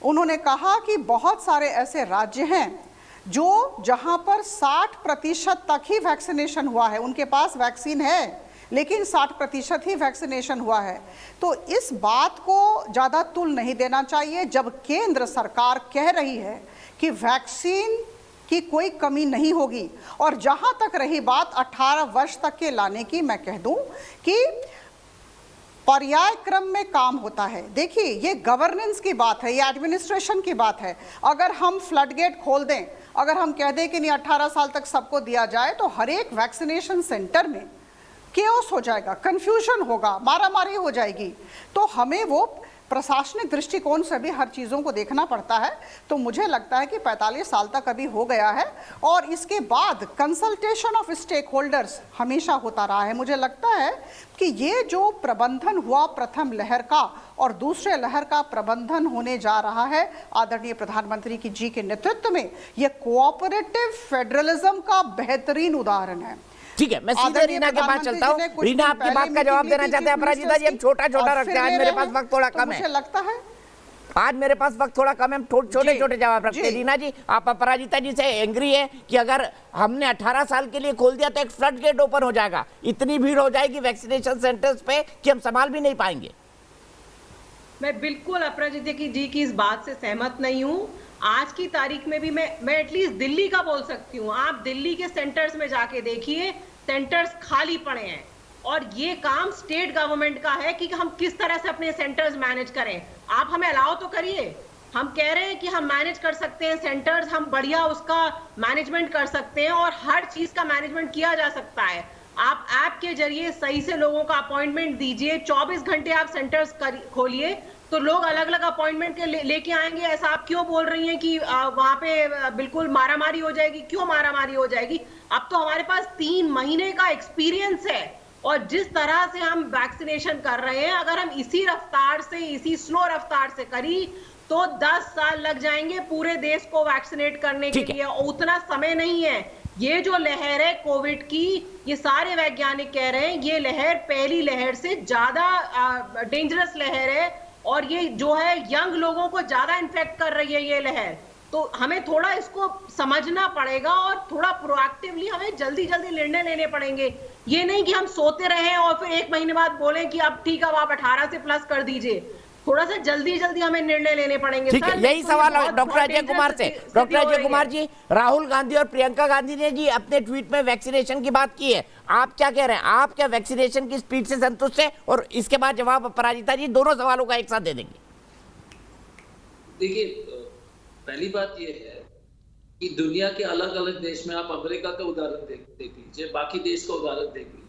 [SPEAKER 11] उन्होंने कहा कि बहुत सारे ऐसे राज्य हैं जो जहां पर 60% तक ही वैक्सीनेशन हुआ है, उनके पास वैक्सीन है लेकिन 60% ही वैक्सीनेशन हुआ है। तो इस बात को ज़्यादा तुल नहीं देना चाहिए। जब केंद्र सरकार कह रही है कि वैक्सीन की कोई कमी नहीं होगी, और जहां तक रही बात 18 वर्ष तक के लाने की, मैं कह दूं कि पर्याय क्रम में काम होता है। देखिए, ये गवर्नेंस की बात है, ये एडमिनिस्ट्रेशन की बात है। अगर हम फ्लड गेट खोल दें, अगर हम कह दें कि नहीं 18 साल तक सबको दिया जाए, तो हर एक वैक्सीनेशन सेंटर में केओस हो जाएगा, कंफ्यूजन होगा, मारामारी हो जाएगी। तो हमें वो प्रशासनिक दृष्टिकोण से भी हर चीज़ों को देखना पड़ता है। तो मुझे लगता है कि 45 साल तक अभी हो गया है और इसके बाद कंसल्टेशन ऑफ स्टेक होल्डर्स हमेशा होता रहा है। मुझे लगता है कि ये जो प्रबंधन हुआ प्रथम लहर का और दूसरे लहर का प्रबंधन होने जा रहा है आदरणीय प्रधानमंत्री की जी के नेतृत्व में, ये कोऑपरेटिव फेडरलिज्म का बेहतरीन उदाहरण है।
[SPEAKER 1] ठीक है, मैं सीधे रीना के पास चलता हूँ। रीना, आपकी बात का जवाब देना चाहते हैं अपराजिता जी? हम छोटा रखते हैं, आज मेरे पास वक्त थोड़ा कम है।
[SPEAKER 11] मुझे लगता है
[SPEAKER 1] आज मेरे पास वक्त थोड़ा कम है, हम छोटे जवाब रखते हैं। रीना जी, आप अपराजिता जी से एंग्री है कि अगर हमने 18 साल के लिए खोल दिया तो एक फ्लड गेट ओपन हो जाएगा, इतनी भीड़ हो जाएगी वैक्सीनेशन सेंटर्स पे कि हम संभाल भी नहीं पाएंगे?
[SPEAKER 10] मैं बिल्कुल अपराजिता जी की इस बात से सहमत नहीं हूँ। आज की तारीख में भी मैं एटलीस्ट दिल्ली का बोल सकती हूँ। आप दिल्ली के सेंटर्स में जाके देखिए, सेंटर्स खाली पड़े हैं और ये काम स्टेट गवर्नमेंट का है कि हम किस तरह से अपने सेंटर्स मैनेज करें। आप हमें अलाउ तो करिए, हम कह रहे हैं कि हम मैनेज कर सकते हैं सेंटर्स, हम बढ़िया उसका मैनेजमेंट कर सकते हैं और हर चीज का मैनेजमेंट किया जा सकता है। आप ऐप के जरिए सही से लोगों का अपॉइंटमेंट दीजिए, 24 घंटे आप सेंटर्स खोलिए तो लोग अलग अलग अपॉइंटमेंट के लेके आएंगे। ऐसा आप क्यों बोल रही हैं कि वहां पे बिल्कुल मारामारी हो जाएगी? क्यों मारामारी हो जाएगी? अब तो हमारे पास 3 महीने का एक्सपीरियंस है और जिस तरह से हम वैक्सीनेशन कर रहे हैं, अगर हम इसी रफ्तार से, इसी स्लो रफ्तार से करी तो 10 साल लग जाएंगे पूरे देश को वैक्सीनेट करने के लिए। उतना समय नहीं है। ये जो लहर है कोविड की, ये सारे वैज्ञानिक कह रहे हैं ये लहर पहली लहर से ज्यादा डेंजरस लहर है और ये जो है यंग लोगों को ज्यादा इन्फेक्ट कर रही है ये लहर। तो हमें थोड़ा इसको समझना पड़ेगा और थोड़ा प्रोएक्टिवली हमें जल्दी निर्णय लेने पड़ेंगे। ये नहीं कि हम सोते रहें और फिर 1 महीने बाद बोलें कि अब ठीक है आप 18 से प्लस कर दीजिए। थोड़ा सा जल्दी हमें निर्णय लेने पड़ेंगे।
[SPEAKER 1] ठीक है, यही सवाल है डॉक्टर अजय कुमार से। डॉक्टर अजय कुमार जी, राहुल गांधी और प्रियंका गांधी ने जी अपने ट्वीट में वैक्सीनेशन की बात की है, आप क्या कह रहे हैं? आप क्या वैक्सीनेशन की स्पीड से संतुष्ट है? और इसके बाद जवाब अपराजिता जी दोनों सवालों का एक साथ दे देंगे।
[SPEAKER 12] देखिए, पहली बात यह है कि दुनिया के अलग अलग देश में, आप अमेरिका का उदाहरण देख लीजिए, बाकी देश का उदाहरण देख लीजिए,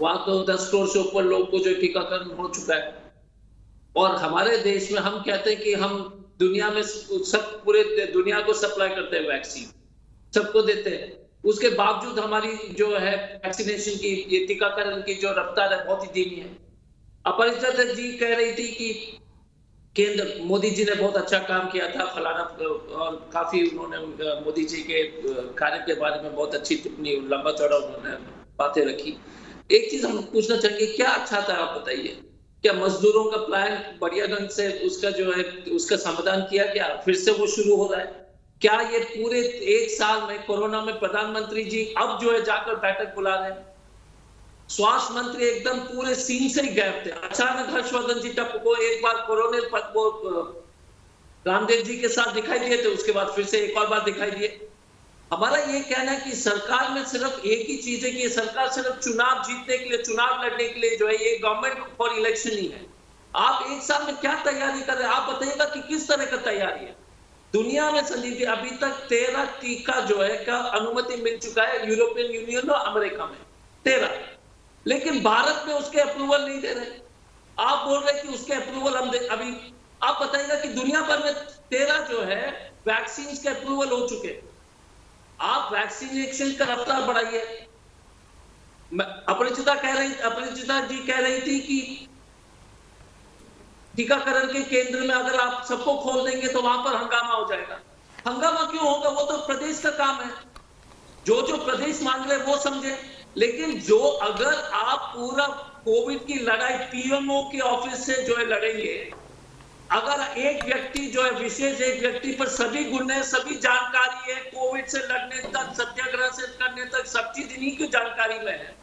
[SPEAKER 12] वहां तो 10 करोड़ से ऊपर लोग को जो टीकाकरण हो चुका है और हमारे देश में हम कहते हैं कि हम दुनिया में सब पूरे दुनिया को सप्लाई करते हैं, वैक्सीन सबको देते हैं, उसके बावजूद हमारी जो है वैक्सीनेशन की, ये टीकाकरण की जो रफ्तार है बहुत ही धीमी है। अपराजिता जी कह रही थी कि केंद्र मोदी जी ने बहुत अच्छा काम किया था फलाना, और काफी उन्होंने मोदी जी के कार्य के बारे में बहुत अच्छी टिप्पणी, लंबा चौड़ा उन्होंने बातें रखी। एक चीज हम पूछना चाहेंगे, क्या अच्छा था आप बताइए? क्या मजदूरों का प्लान बढ़िया ढंग से उसका जो है उसका समाधान किया गया? फिर से वो शुरू हो रहा है क्या? ये पूरे 1 साल में कोरोना में प्रधानमंत्री जी अब जो है जाकर बैठक बुला रहे हैं, स्वास्थ्य मंत्री एकदम पूरे सीन से ही गायब थे। अचानक हर्षवर्धन जी टप को एक बार कोरोना रामदेव जी के साथ दिखाई दिए थे, उसके बाद फिर से एक और बार दिखाई दिए। हमारा ये कहना है कि सरकार में सिर्फ एक ही चीज है कि ये सरकार सिर्फ चुनाव जीतने के लिए, चुनाव लड़ने के लिए जो है, ये गवर्नमेंट फॉर इलेक्शन ही है। आप 1 साल में क्या तैयारी कर रहे हैं? आप बताइएगा कि किस तरह का तैयारी है? दुनिया में संदीप जी अभी तक 13 टीका जो है का अनुमति मिल चुका है, यूरोपियन यूनियन और अमेरिका में 13, लेकिन भारत में उसके अप्रूवल नहीं दे रहे। आप बोल रहे कि उसके अप्रूवल हम अभी आप बताइएगा कि दुनिया भर में 13 जो है वैक्सीन के अप्रूवल हो चुके। आप वैक्सीनेशन का रफ्तार बढ़ाइए। अपराजिता जी कह रही थी कि टीकाकरण के केंद्र में अगर आप सबको खोल देंगे तो वहां पर हंगामा हो जाएगा। हंगामा क्यों होगा? वो तो प्रदेश का काम है, जो प्रदेश मांग रहे वो समझे। लेकिन जो अगर आप पूरा कोविड की लड़ाई पीएमओ के ऑफिस से जो है लड़ेंगे, अगर एक व्यक्ति जो है विशेष एक व्यक्ति पर सभी गुण है, सभी जानकारी है, कोविड से लड़ने तक, सत्याग्रह से करने तक सब चीज इन्हीं की जानकारी में है,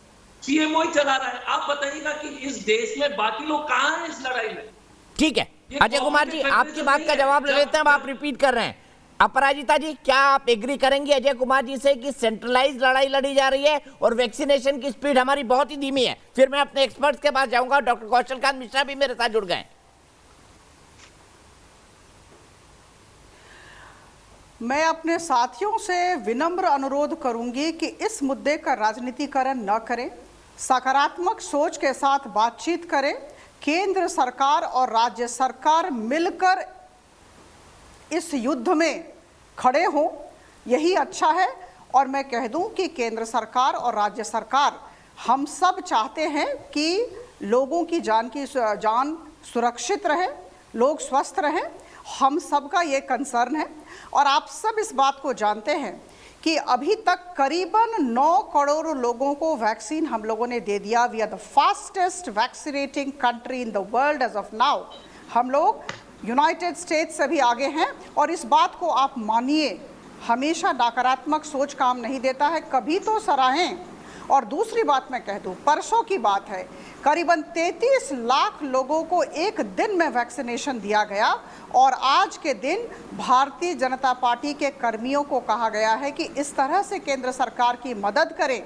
[SPEAKER 12] पीएमओ ही चला रहा है। आप बताइएगा कि इस देश में बाकी लोग कहां हैं इस लड़ाई में?
[SPEAKER 1] ठीक है अजय कुमार जी, आपकी बात का जवाब ले लेते हैं। आप रिपीट कर रहे हैं। अपराजिता जी, क्या आप एग्री करेंगे अजय कुमार जी से कि सेंट्रलाइज लड़ाई लड़ी जा रही है और वैक्सीनेशन की स्पीड हमारी बहुत ही धीमी है? फिर मैं अपने एक्सपर्ट्स के पास जाऊंगा। डॉक्टर कौशल कांत मिश्रा भी मेरे साथ जुड़ गए।
[SPEAKER 11] मैं अपने साथियों से विनम्र अनुरोध करूंगी कि इस मुद्दे का राजनीतिकरण न करें, सकारात्मक सोच के साथ बातचीत करें। केंद्र सरकार और राज्य सरकार मिलकर इस युद्ध में खड़े हों, यही अच्छा है। और मैं कह दूं कि केंद्र सरकार और राज्य सरकार हम सब चाहते हैं कि लोगों की जान सुरक्षित रहे, लोग स्वस्थ रहें, हम सबका ये कंसर्न है। और आप सब इस बात को जानते हैं कि अभी तक करीबन 9 करोड़ लोगों को वैक्सीन हम लोगों ने दे दिया। We are the fastest vaccinating country in the world as of now. हम लोग यूनाइटेड स्टेट्स से भी आगे हैं। और इस बात को आप मानिए, हमेशा नकारात्मक सोच काम नहीं देता है, कभी तो सराहें। और दूसरी बात मैं कह दूं, परसों की बात है, करीबन 33 लाख लोगों को एक दिन में वैक्सीनेशन दिया गया। और आज के दिन भारतीय जनता पार्टी के कर्मियों को कहा गया है कि इस तरह से केंद्र सरकार की मदद करें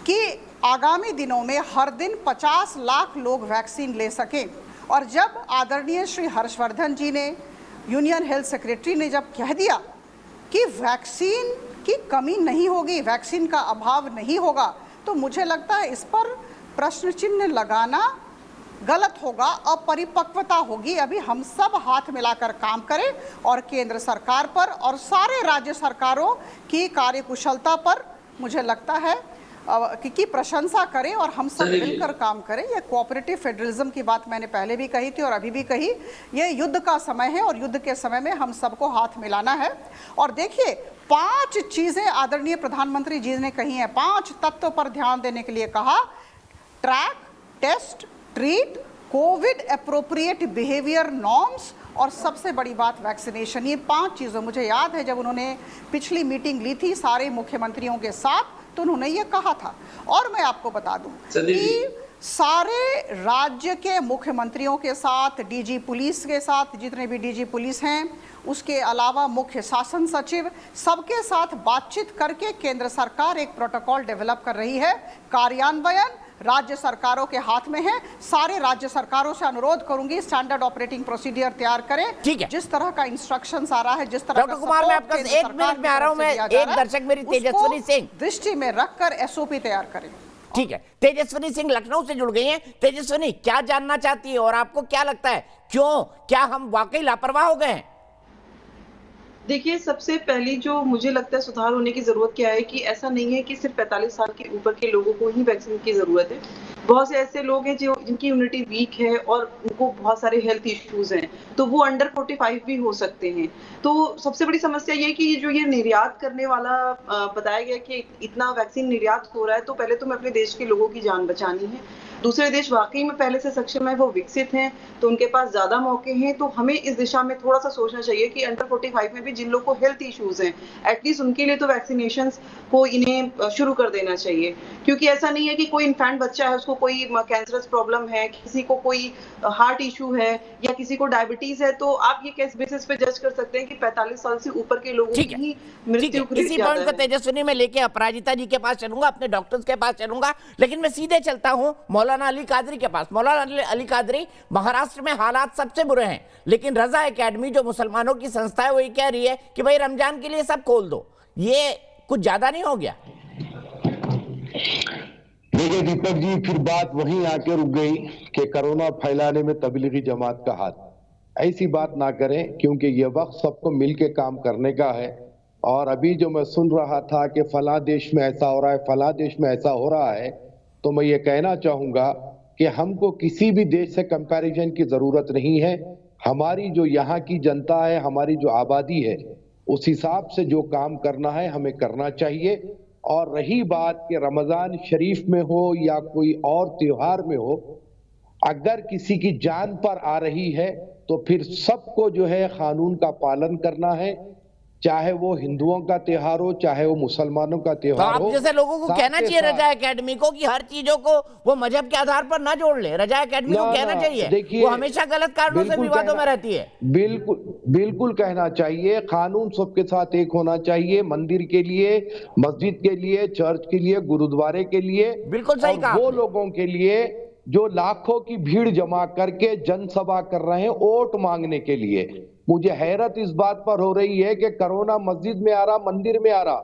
[SPEAKER 11] कि आगामी दिनों में हर दिन 50 लाख लोग वैक्सीन ले सकें। और जब आदरणीय श्री हर्षवर्धन जी ने, यूनियन हेल्थ सेक्रेटरी ने जब कह दिया कि वैक्सीन की कमी नहीं होगी, वैक्सीन का अभाव नहीं होगा, तो मुझे लगता है इस पर प्रश्न चिन्ह लगाना गलत होगा, अपरिपक्वता होगी। अभी हम सब हाथ मिलाकर काम करें और केंद्र सरकार पर और सारे राज्य सरकारों की कार्यकुशलता पर मुझे लगता है की प्रशंसा करें और हम सब मिलकर काम करें। ये कोऑपरेटिव फेडरलिज्म की बात मैंने पहले भी कही थी और अभी भी कही। ये युद्ध का समय है और युद्ध के समय में हम सबको हाथ मिलाना है। और देखिए, 5 चीजें आदरणीय प्रधानमंत्री जी ने कही हैं, 5 तत्व पर ध्यान देने के लिए कहा। Track, test, treat, COVID appropriate behaviour norms और सबसे बड़ी बात वैक्सीनेशन। ये 5 चीज़ें मुझे याद है जब उन्होंने पिछली मीटिंग ली थी सारे मुख्यमंत्रियों के साथ, तो उन्होंने ये कहा था। और मैं आपको बता दूं कि सारे राज्य के मुख्यमंत्रियों के साथ, डीजी पुलिस के साथ, जितने भी डीजी पुलिस हैं, उसके अलावा मुख्य शासन सचिव, सबके साथ बातचीत करके केंद्र सरकार एक प्रोटोकॉल डेवलप कर रही है। कार्यान्वयन राज्य सरकारों के हाथ में है। सारे राज्य सरकारों से अनुरोध करूंगी स्टैंडर्ड ऑपरेटिंग प्रोसीजर तैयार करें। ठीक है, जिस तरह का इंस्ट्रक्शंस आ रहा है, जिस तरह
[SPEAKER 1] डॉक्टर कुमार, मैं आपका 1 मिनट में आ रहा हूं। मैं एक दर्शक मेरी तेजस्विनी सिंह
[SPEAKER 11] दृष्टि में रखकर एसओपी तैयार करें।
[SPEAKER 1] ठीक है, तेजस्विनी सिंह लखनऊ से जुड़ गई हैं। तेजस्विनी, क्या जानना चाहती है और आपको क्या लगता है, क्यों, क्या हम वाकई लापरवाह हो गए हैं?
[SPEAKER 13] देखिए, सबसे पहली जो मुझे लगता है सुधार होने की जरूरत क्या है कि ऐसा नहीं है कि सिर्फ 45 साल के ऊपर के लोगों को ही वैक्सीन की जरूरत है। बहुत से ऐसे लोग हैं जो जिनकी इम्यूनिटी वीक है और उनको बहुत सारे हेल्थ इश्यूज हैं, तो वो अंडर 45 भी हो सकते हैं। तो सबसे बड़ी समस्या ये कि जो ये निर्यात करने वाला बताया गया कि इतना वैक्सीन निर्यात हो रहा है, तो पहले तो मैं अपने देश के लोगों की जान बचानी है। दूसरे देश वाकई में पहले से सक्षम है, वो विकसित हैं, तो उनके पास ज्यादा मौके हैं। तो हमें इस दिशा में थोड़ा सा सोचना चाहिए कि अंडर 45 में भी जिन लोगों को हेल्थ इश्यूज हैं, एटलीस्ट उनके लिए तो वैक्सीनेशन को इन्हें शुरू कर देना चाहिए। क्योंकि ऐसा नहीं है कि कोई इन्फेंट बच्चा है, उसको कोई कैंसरस प्रॉब्लम है, किसी को कोई हार्ट इशू है या किसी को डायबिटीज है, तो आप ये किस बेसिस पे जज कर सकते हैं कि 45 साल से ऊपर के लोगों की ही मृत्यु की
[SPEAKER 1] इसी पॉइंट को तेजस्विनी में लेके अपराजिता जी के पास चलूंगा, अपने डॉक्टर्स के पास चलूंगा, लेकिन मैं सीधे चलता हूं मौलाना अली कादरी के पास। मौलाना अली कादरी, महाराष्ट्र में हालात सबसे बुरे हैं, लेकिन रजा एकेडमी जो मुसलमानों की संस्था है वो ये कह रही है कि भाई रमजान के लिए सब खोल दो। ये कुछ ज्यादा नहीं हो गया?
[SPEAKER 14] देखिए दीपक जी, फिर बात वहीं आके रुक गई कि कोरोना फैलाने में तबलीगी जमात का हाथ। ऐसी बात ना करें, क्योंकि ये वक्त सबको मिलके काम करने का है। और अभी जो मैं सुन रहा था कि फला देश में ऐसा हो रहा है, फला देश में ऐसा हो रहा है, तो मैं ये कहना चाहूंगा कि हमको किसी भी देश से कंपैरिजन की जरूरत नहीं है। हमारी जो यहाँ की जनता है, हमारी जो आबादी है, उस हिसाब से जो काम करना है हमें करना चाहिए। और रही बात कि रमजान शरीफ में हो या कोई और त्योहार में हो, अगर किसी की जान पर आ रही है तो फिर सबको जो है कानून का पालन करना है, चाहे वो हिंदुओं का त्योहार हो, चाहे वो मुसलमानों का त्योहार हो।
[SPEAKER 1] आप जैसे लोगों को कहना चाहिए रजा एकेडमी को कि हर चीजों को वो मजहब के आधार पर ना जोड़ ले। रजा एकेडमी को कहना चाहिए, वो हमेशा गलत कारणों से विवादों में रहती है।
[SPEAKER 14] बिल्कुल कहना चाहिए, कानून सबके साथ एक होना चाहिए, मंदिर के लिए, मस्जिद के लिए, चर्च के लिए, गुरुद्वारे के लिए,
[SPEAKER 1] बिल्कुल सही कहा।
[SPEAKER 14] वो लोगों के लिए जो लाखों की भीड़ जमा करके जनसभा कर रहे हैं वोट मांगने के लिए। मुझे हैरत इस बात पर हो रही है कि कोरोना मस्जिद में आ रहा, मंदिर में आ रहा,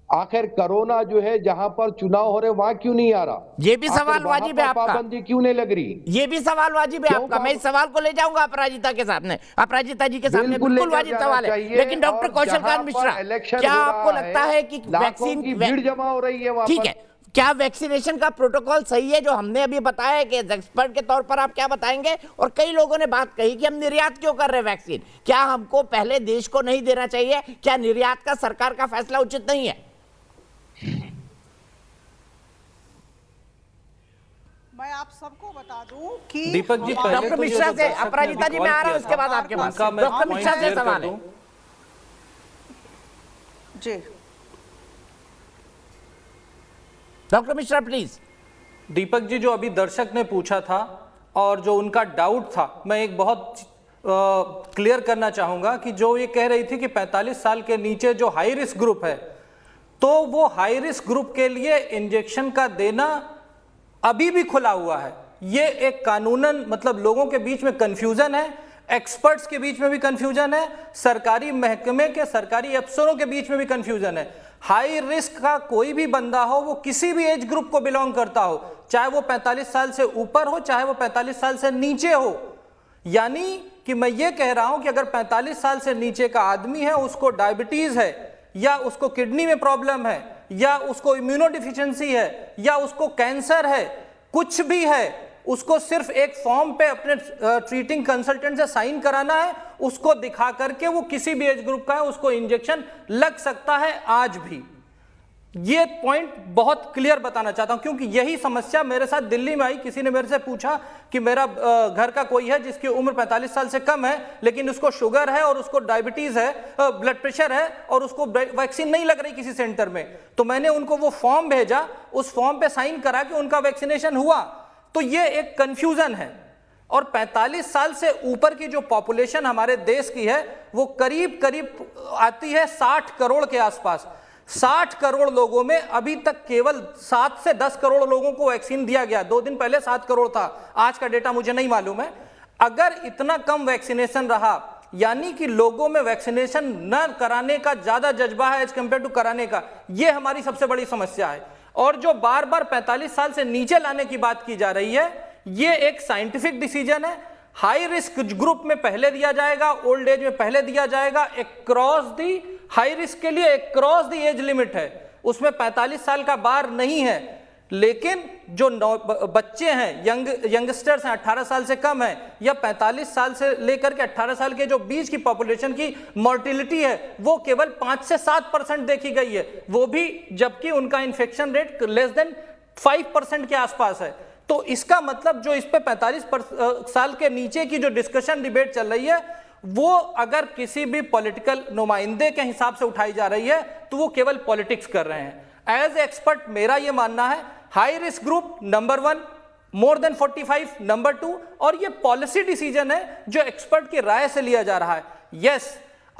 [SPEAKER 14] आखिर कोरोना जो है जहां पर चुनाव हो रहे वहां क्यों नहीं आ रहा?
[SPEAKER 1] ये भी सवाल वाजिब है आपका।
[SPEAKER 14] पाबंदी क्यों नहीं लग रही?
[SPEAKER 1] ये भी सवाल वाजिब है आपका। मैं इस सवाल को ले जाऊंगा अपराजिता के सामने, अपराजिता जी के सामने। बिल्कुल वाजिब सवाल है। लेकिन डॉक्टर कौशल कांत मिश्रा, क्या आपको लगता है कि वैक्सीन
[SPEAKER 14] की भीड़ जमा हो रही है वहां?
[SPEAKER 1] ठीक है, क्या वैक्सीनेशन का प्रोटोकॉल सही है जो हमने अभी बताया है? कि एक्सपर्ट के तौर पर आप क्या बताएंगे? और कई लोगों ने बात कही कि हम निर्यात क्यों कर रहे हैं वैक्सीन, क्या हमको पहले देश को नहीं देना चाहिए? क्या निर्यात का सरकार का फैसला उचित नहीं है?
[SPEAKER 11] मैं आप सबको बता दूं कि
[SPEAKER 15] दीपक जी,
[SPEAKER 1] डॉक्टर मिश्रा से, अपराजिता जी मैं आ रहा हूं, उसके बाद आपके पास डॉक्टर मिश्रा से सवाल है।
[SPEAKER 11] जी
[SPEAKER 1] डॉक्टर मिश्रा प्लीज।
[SPEAKER 15] दीपक जी, जो अभी दर्शक ने पूछा था और जो उनका डाउट था, मैं एक बहुत क्लियर करना चाहूंगा कि जो ये कह रही थी कि 45 साल के नीचे जो हाई रिस्क ग्रुप है, तो वो हाई रिस्क ग्रुप के लिए इंजेक्शन का देना अभी भी खुला हुआ है। ये एक कानूनन मतलब लोगों के बीच में कंफ्यूजन है, एक्सपर्ट्स के बीच में भी कंफ्यूजन है, सरकारी महकमे के सरकारी अफसरों के बीच में भी कंफ्यूजन है। हाई रिस्क का कोई भी बंदा हो, वो किसी भी एज ग्रुप को बिलोंग करता हो, चाहे वो 45 साल से ऊपर हो, चाहे वो 45 साल से नीचे हो। यानी कि मैं ये कह रहा हूं कि अगर 45 साल से नीचे का आदमी है, उसको डायबिटीज है, या उसको किडनी में प्रॉब्लम है, या उसको इम्यूनोडिफिशियंसी है, या उसको कैंसर है, कुछ भी है, उसको सिर्फ एक फॉर्म पे अपने ट्रीटिंग कंसल्टेंट से साइन कराना है, उसको दिखा करके वो किसी भी एज ग्रुप का है, उसको इंजेक्शन लग सकता है आज भी। ये पॉइंट बहुत क्लियर बताना चाहता हूं, क्योंकि यही समस्या मेरे साथ दिल्ली में आई। किसी ने मेरे से पूछा कि मेरा घर का कोई है जिसकी उम्र 45 साल से कम है, लेकिन उसको शुगर है और उसको डायबिटीज है, ब्लड प्रेशर है, और उसको वैक्सीन नहीं लग रही किसी सेंटर में। तो मैंने उनको वो फॉर्म भेजा, उस फॉर्म पे साइन करा कि उनका वैक्सीनेशन हुआ। तो ये एक कंफ्यूजन है। और 45 साल से ऊपर की जो पॉपुलेशन हमारे देश की है, वो करीब करीब आती है 60 करोड़ के आसपास। 60 करोड़ लोगों में अभी तक केवल 7 से 10 करोड़ लोगों को वैक्सीन दिया गया। 2 दिन पहले 7 करोड़ था, आज का डेटा मुझे नहीं मालूम है। अगर इतना कम वैक्सीनेशन रहा, यानी कि लोगों में वैक्सीनेशन न कराने का ज्यादा जज्बा है एज कंपेयर टू कराने का, यह हमारी सबसे बड़ी समस्या है। और जो बार बार 45 साल से नीचे लाने की बात की जा रही है, यह एक साइंटिफिक डिसीजन है। हाई रिस्क ग्रुप में पहले दिया जाएगा, ओल्ड एज में पहले दिया जाएगा। अक्रॉस दी हाई रिस्क के लिए अक्रॉस दी एज लिमिट है, उसमें 45 साल का बार नहीं है। लेकिन जो बच्चे हैं, यंगस्टर्स हैं, 18 साल से कम है, या 45 साल से लेकर के 18 साल के जो बीच की पॉपुलेशन की मोर्टिलिटी है, वो केवल 5 से 7% देखी गई है, वो भी जबकि उनका इन्फेक्शन रेट लेस देन 5% के आसपास है। तो इसका मतलब जो इस पे 45 साल के नीचे की जो डिस्कशन डिबेट चल रही है, वो अगर किसी भी पॉलिटिकल नुमाइंदे के हिसाब से उठाई जा रही है, तो वो केवल पॉलिटिक्स कर रहे हैं। एज एक्सपर्ट मेरा ये मानना है, high risk group number 1, more than 45 number 2, और ये पॉलिसी डिसीजन है जो एक्सपर्ट की राय से लिया जा रहा है। यस,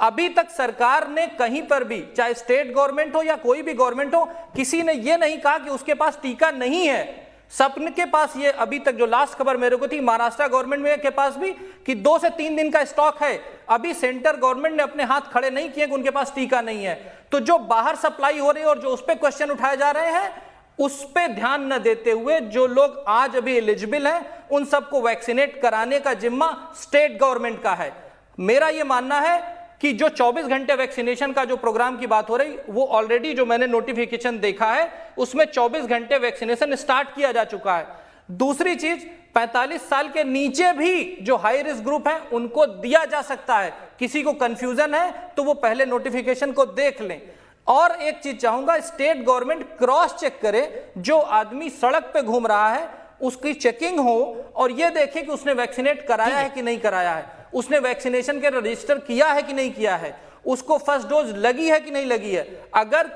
[SPEAKER 15] अभी तक सरकार ने कहीं पर भी, चाहे स्टेट गवर्नमेंट हो या कोई भी गवर्नमेंट हो, किसी ने ये नहीं कहा कि उसके पास टीका नहीं है। सबके पास ये, अभी तक जो लास्ट खबर मेरे को थी महाराष्ट्र गवर्नमेंट में के पास भी, कि 2 से 3 दिन का स्टॉक है। अभी सेंटर गवर्नमेंट ने अपने हाथ खड़े नहीं किए कि उनके पास टीका नहीं है। तो जो बाहर सप्लाई हो रही है और जो उस पर क्वेश्चन उठाए जा रहे हैं, उस पर ध्यान न देते हुए जो लोग आज अभी एलिजिबल हैं, उन सबको वैक्सीनेट कराने का जिम्मा स्टेट गवर्नमेंट का है। मेरा यह मानना है कि जो 24 घंटे वैक्सीनेशन का जो प्रोग्राम की बात हो रही, वो ऑलरेडी जो मैंने नोटिफिकेशन देखा है, उसमें 24 घंटे वैक्सीनेशन स्टार्ट किया जा चुका है। दूसरी चीज, 45 साल के नीचे भी जो हाई रिस्क ग्रुप है, उनको दिया जा सकता है। किसी को कंफ्यूजन है तो वो पहले नोटिफिकेशन को देख लें। और एक चीज चाहूंगा, स्टेट गवर्नमेंट क्रॉस चेक करे, जो आदमी सड़क पे घूम रहा है उसकी चेकिंग हो, और ये देखे कि उसने वैक्सीनेट कराया है कि नहीं कराया है, उसने वैक्सीनेशन के रजिस्टर किया है कि नहीं किया है, उसको फर्स्ट डोज लगी है कि नहीं लगी है। अगर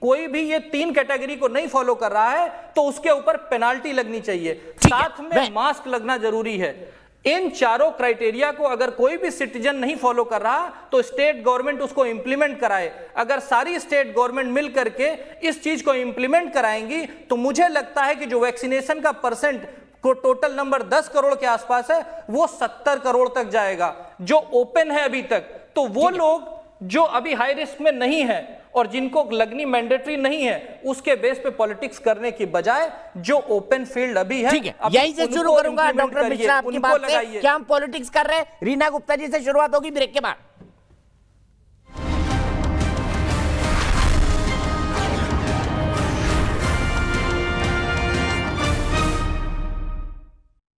[SPEAKER 15] कोई भी ये 3 कैटेगरी को नहीं फॉलो कर रहा है, तो उसके ऊपर पेनाल्टी लगनी चाहिए। साथ में मास्क लगना जरूरी है। इन चारों क्राइटेरिया को अगर कोई भी सिटीजन नहीं फॉलो कर रहा, तो स्टेट गवर्नमेंट उसको इंप्लीमेंट कराए। अगर सारी स्टेट गवर्नमेंट मिल करके इस चीज को इंप्लीमेंट कराएंगी, तो मुझे लगता है कि जो वैक्सीनेशन का परसेंट को टोटल नंबर 10 करोड़ के आसपास है, वो 70 करोड़ तक जाएगा, जो ओपन है अभी तक। तो वो लोग जो अभी हाई रिस्क में नहीं है और जिनको लगनी मैंडेटरी नहीं है, उसके बेस पे पॉलिटिक्स करने की बजाय जो ओपन फील्ड अभी है,
[SPEAKER 1] ठीक है, यहीं से शुरू करूंगा डॉक्टर मिश्रा आपकी बात से। क्या हम पॉलिटिक्स कर रहे हैं? रीना गुप्ता जी से शुरुआत होगी ब्रेक के बाद।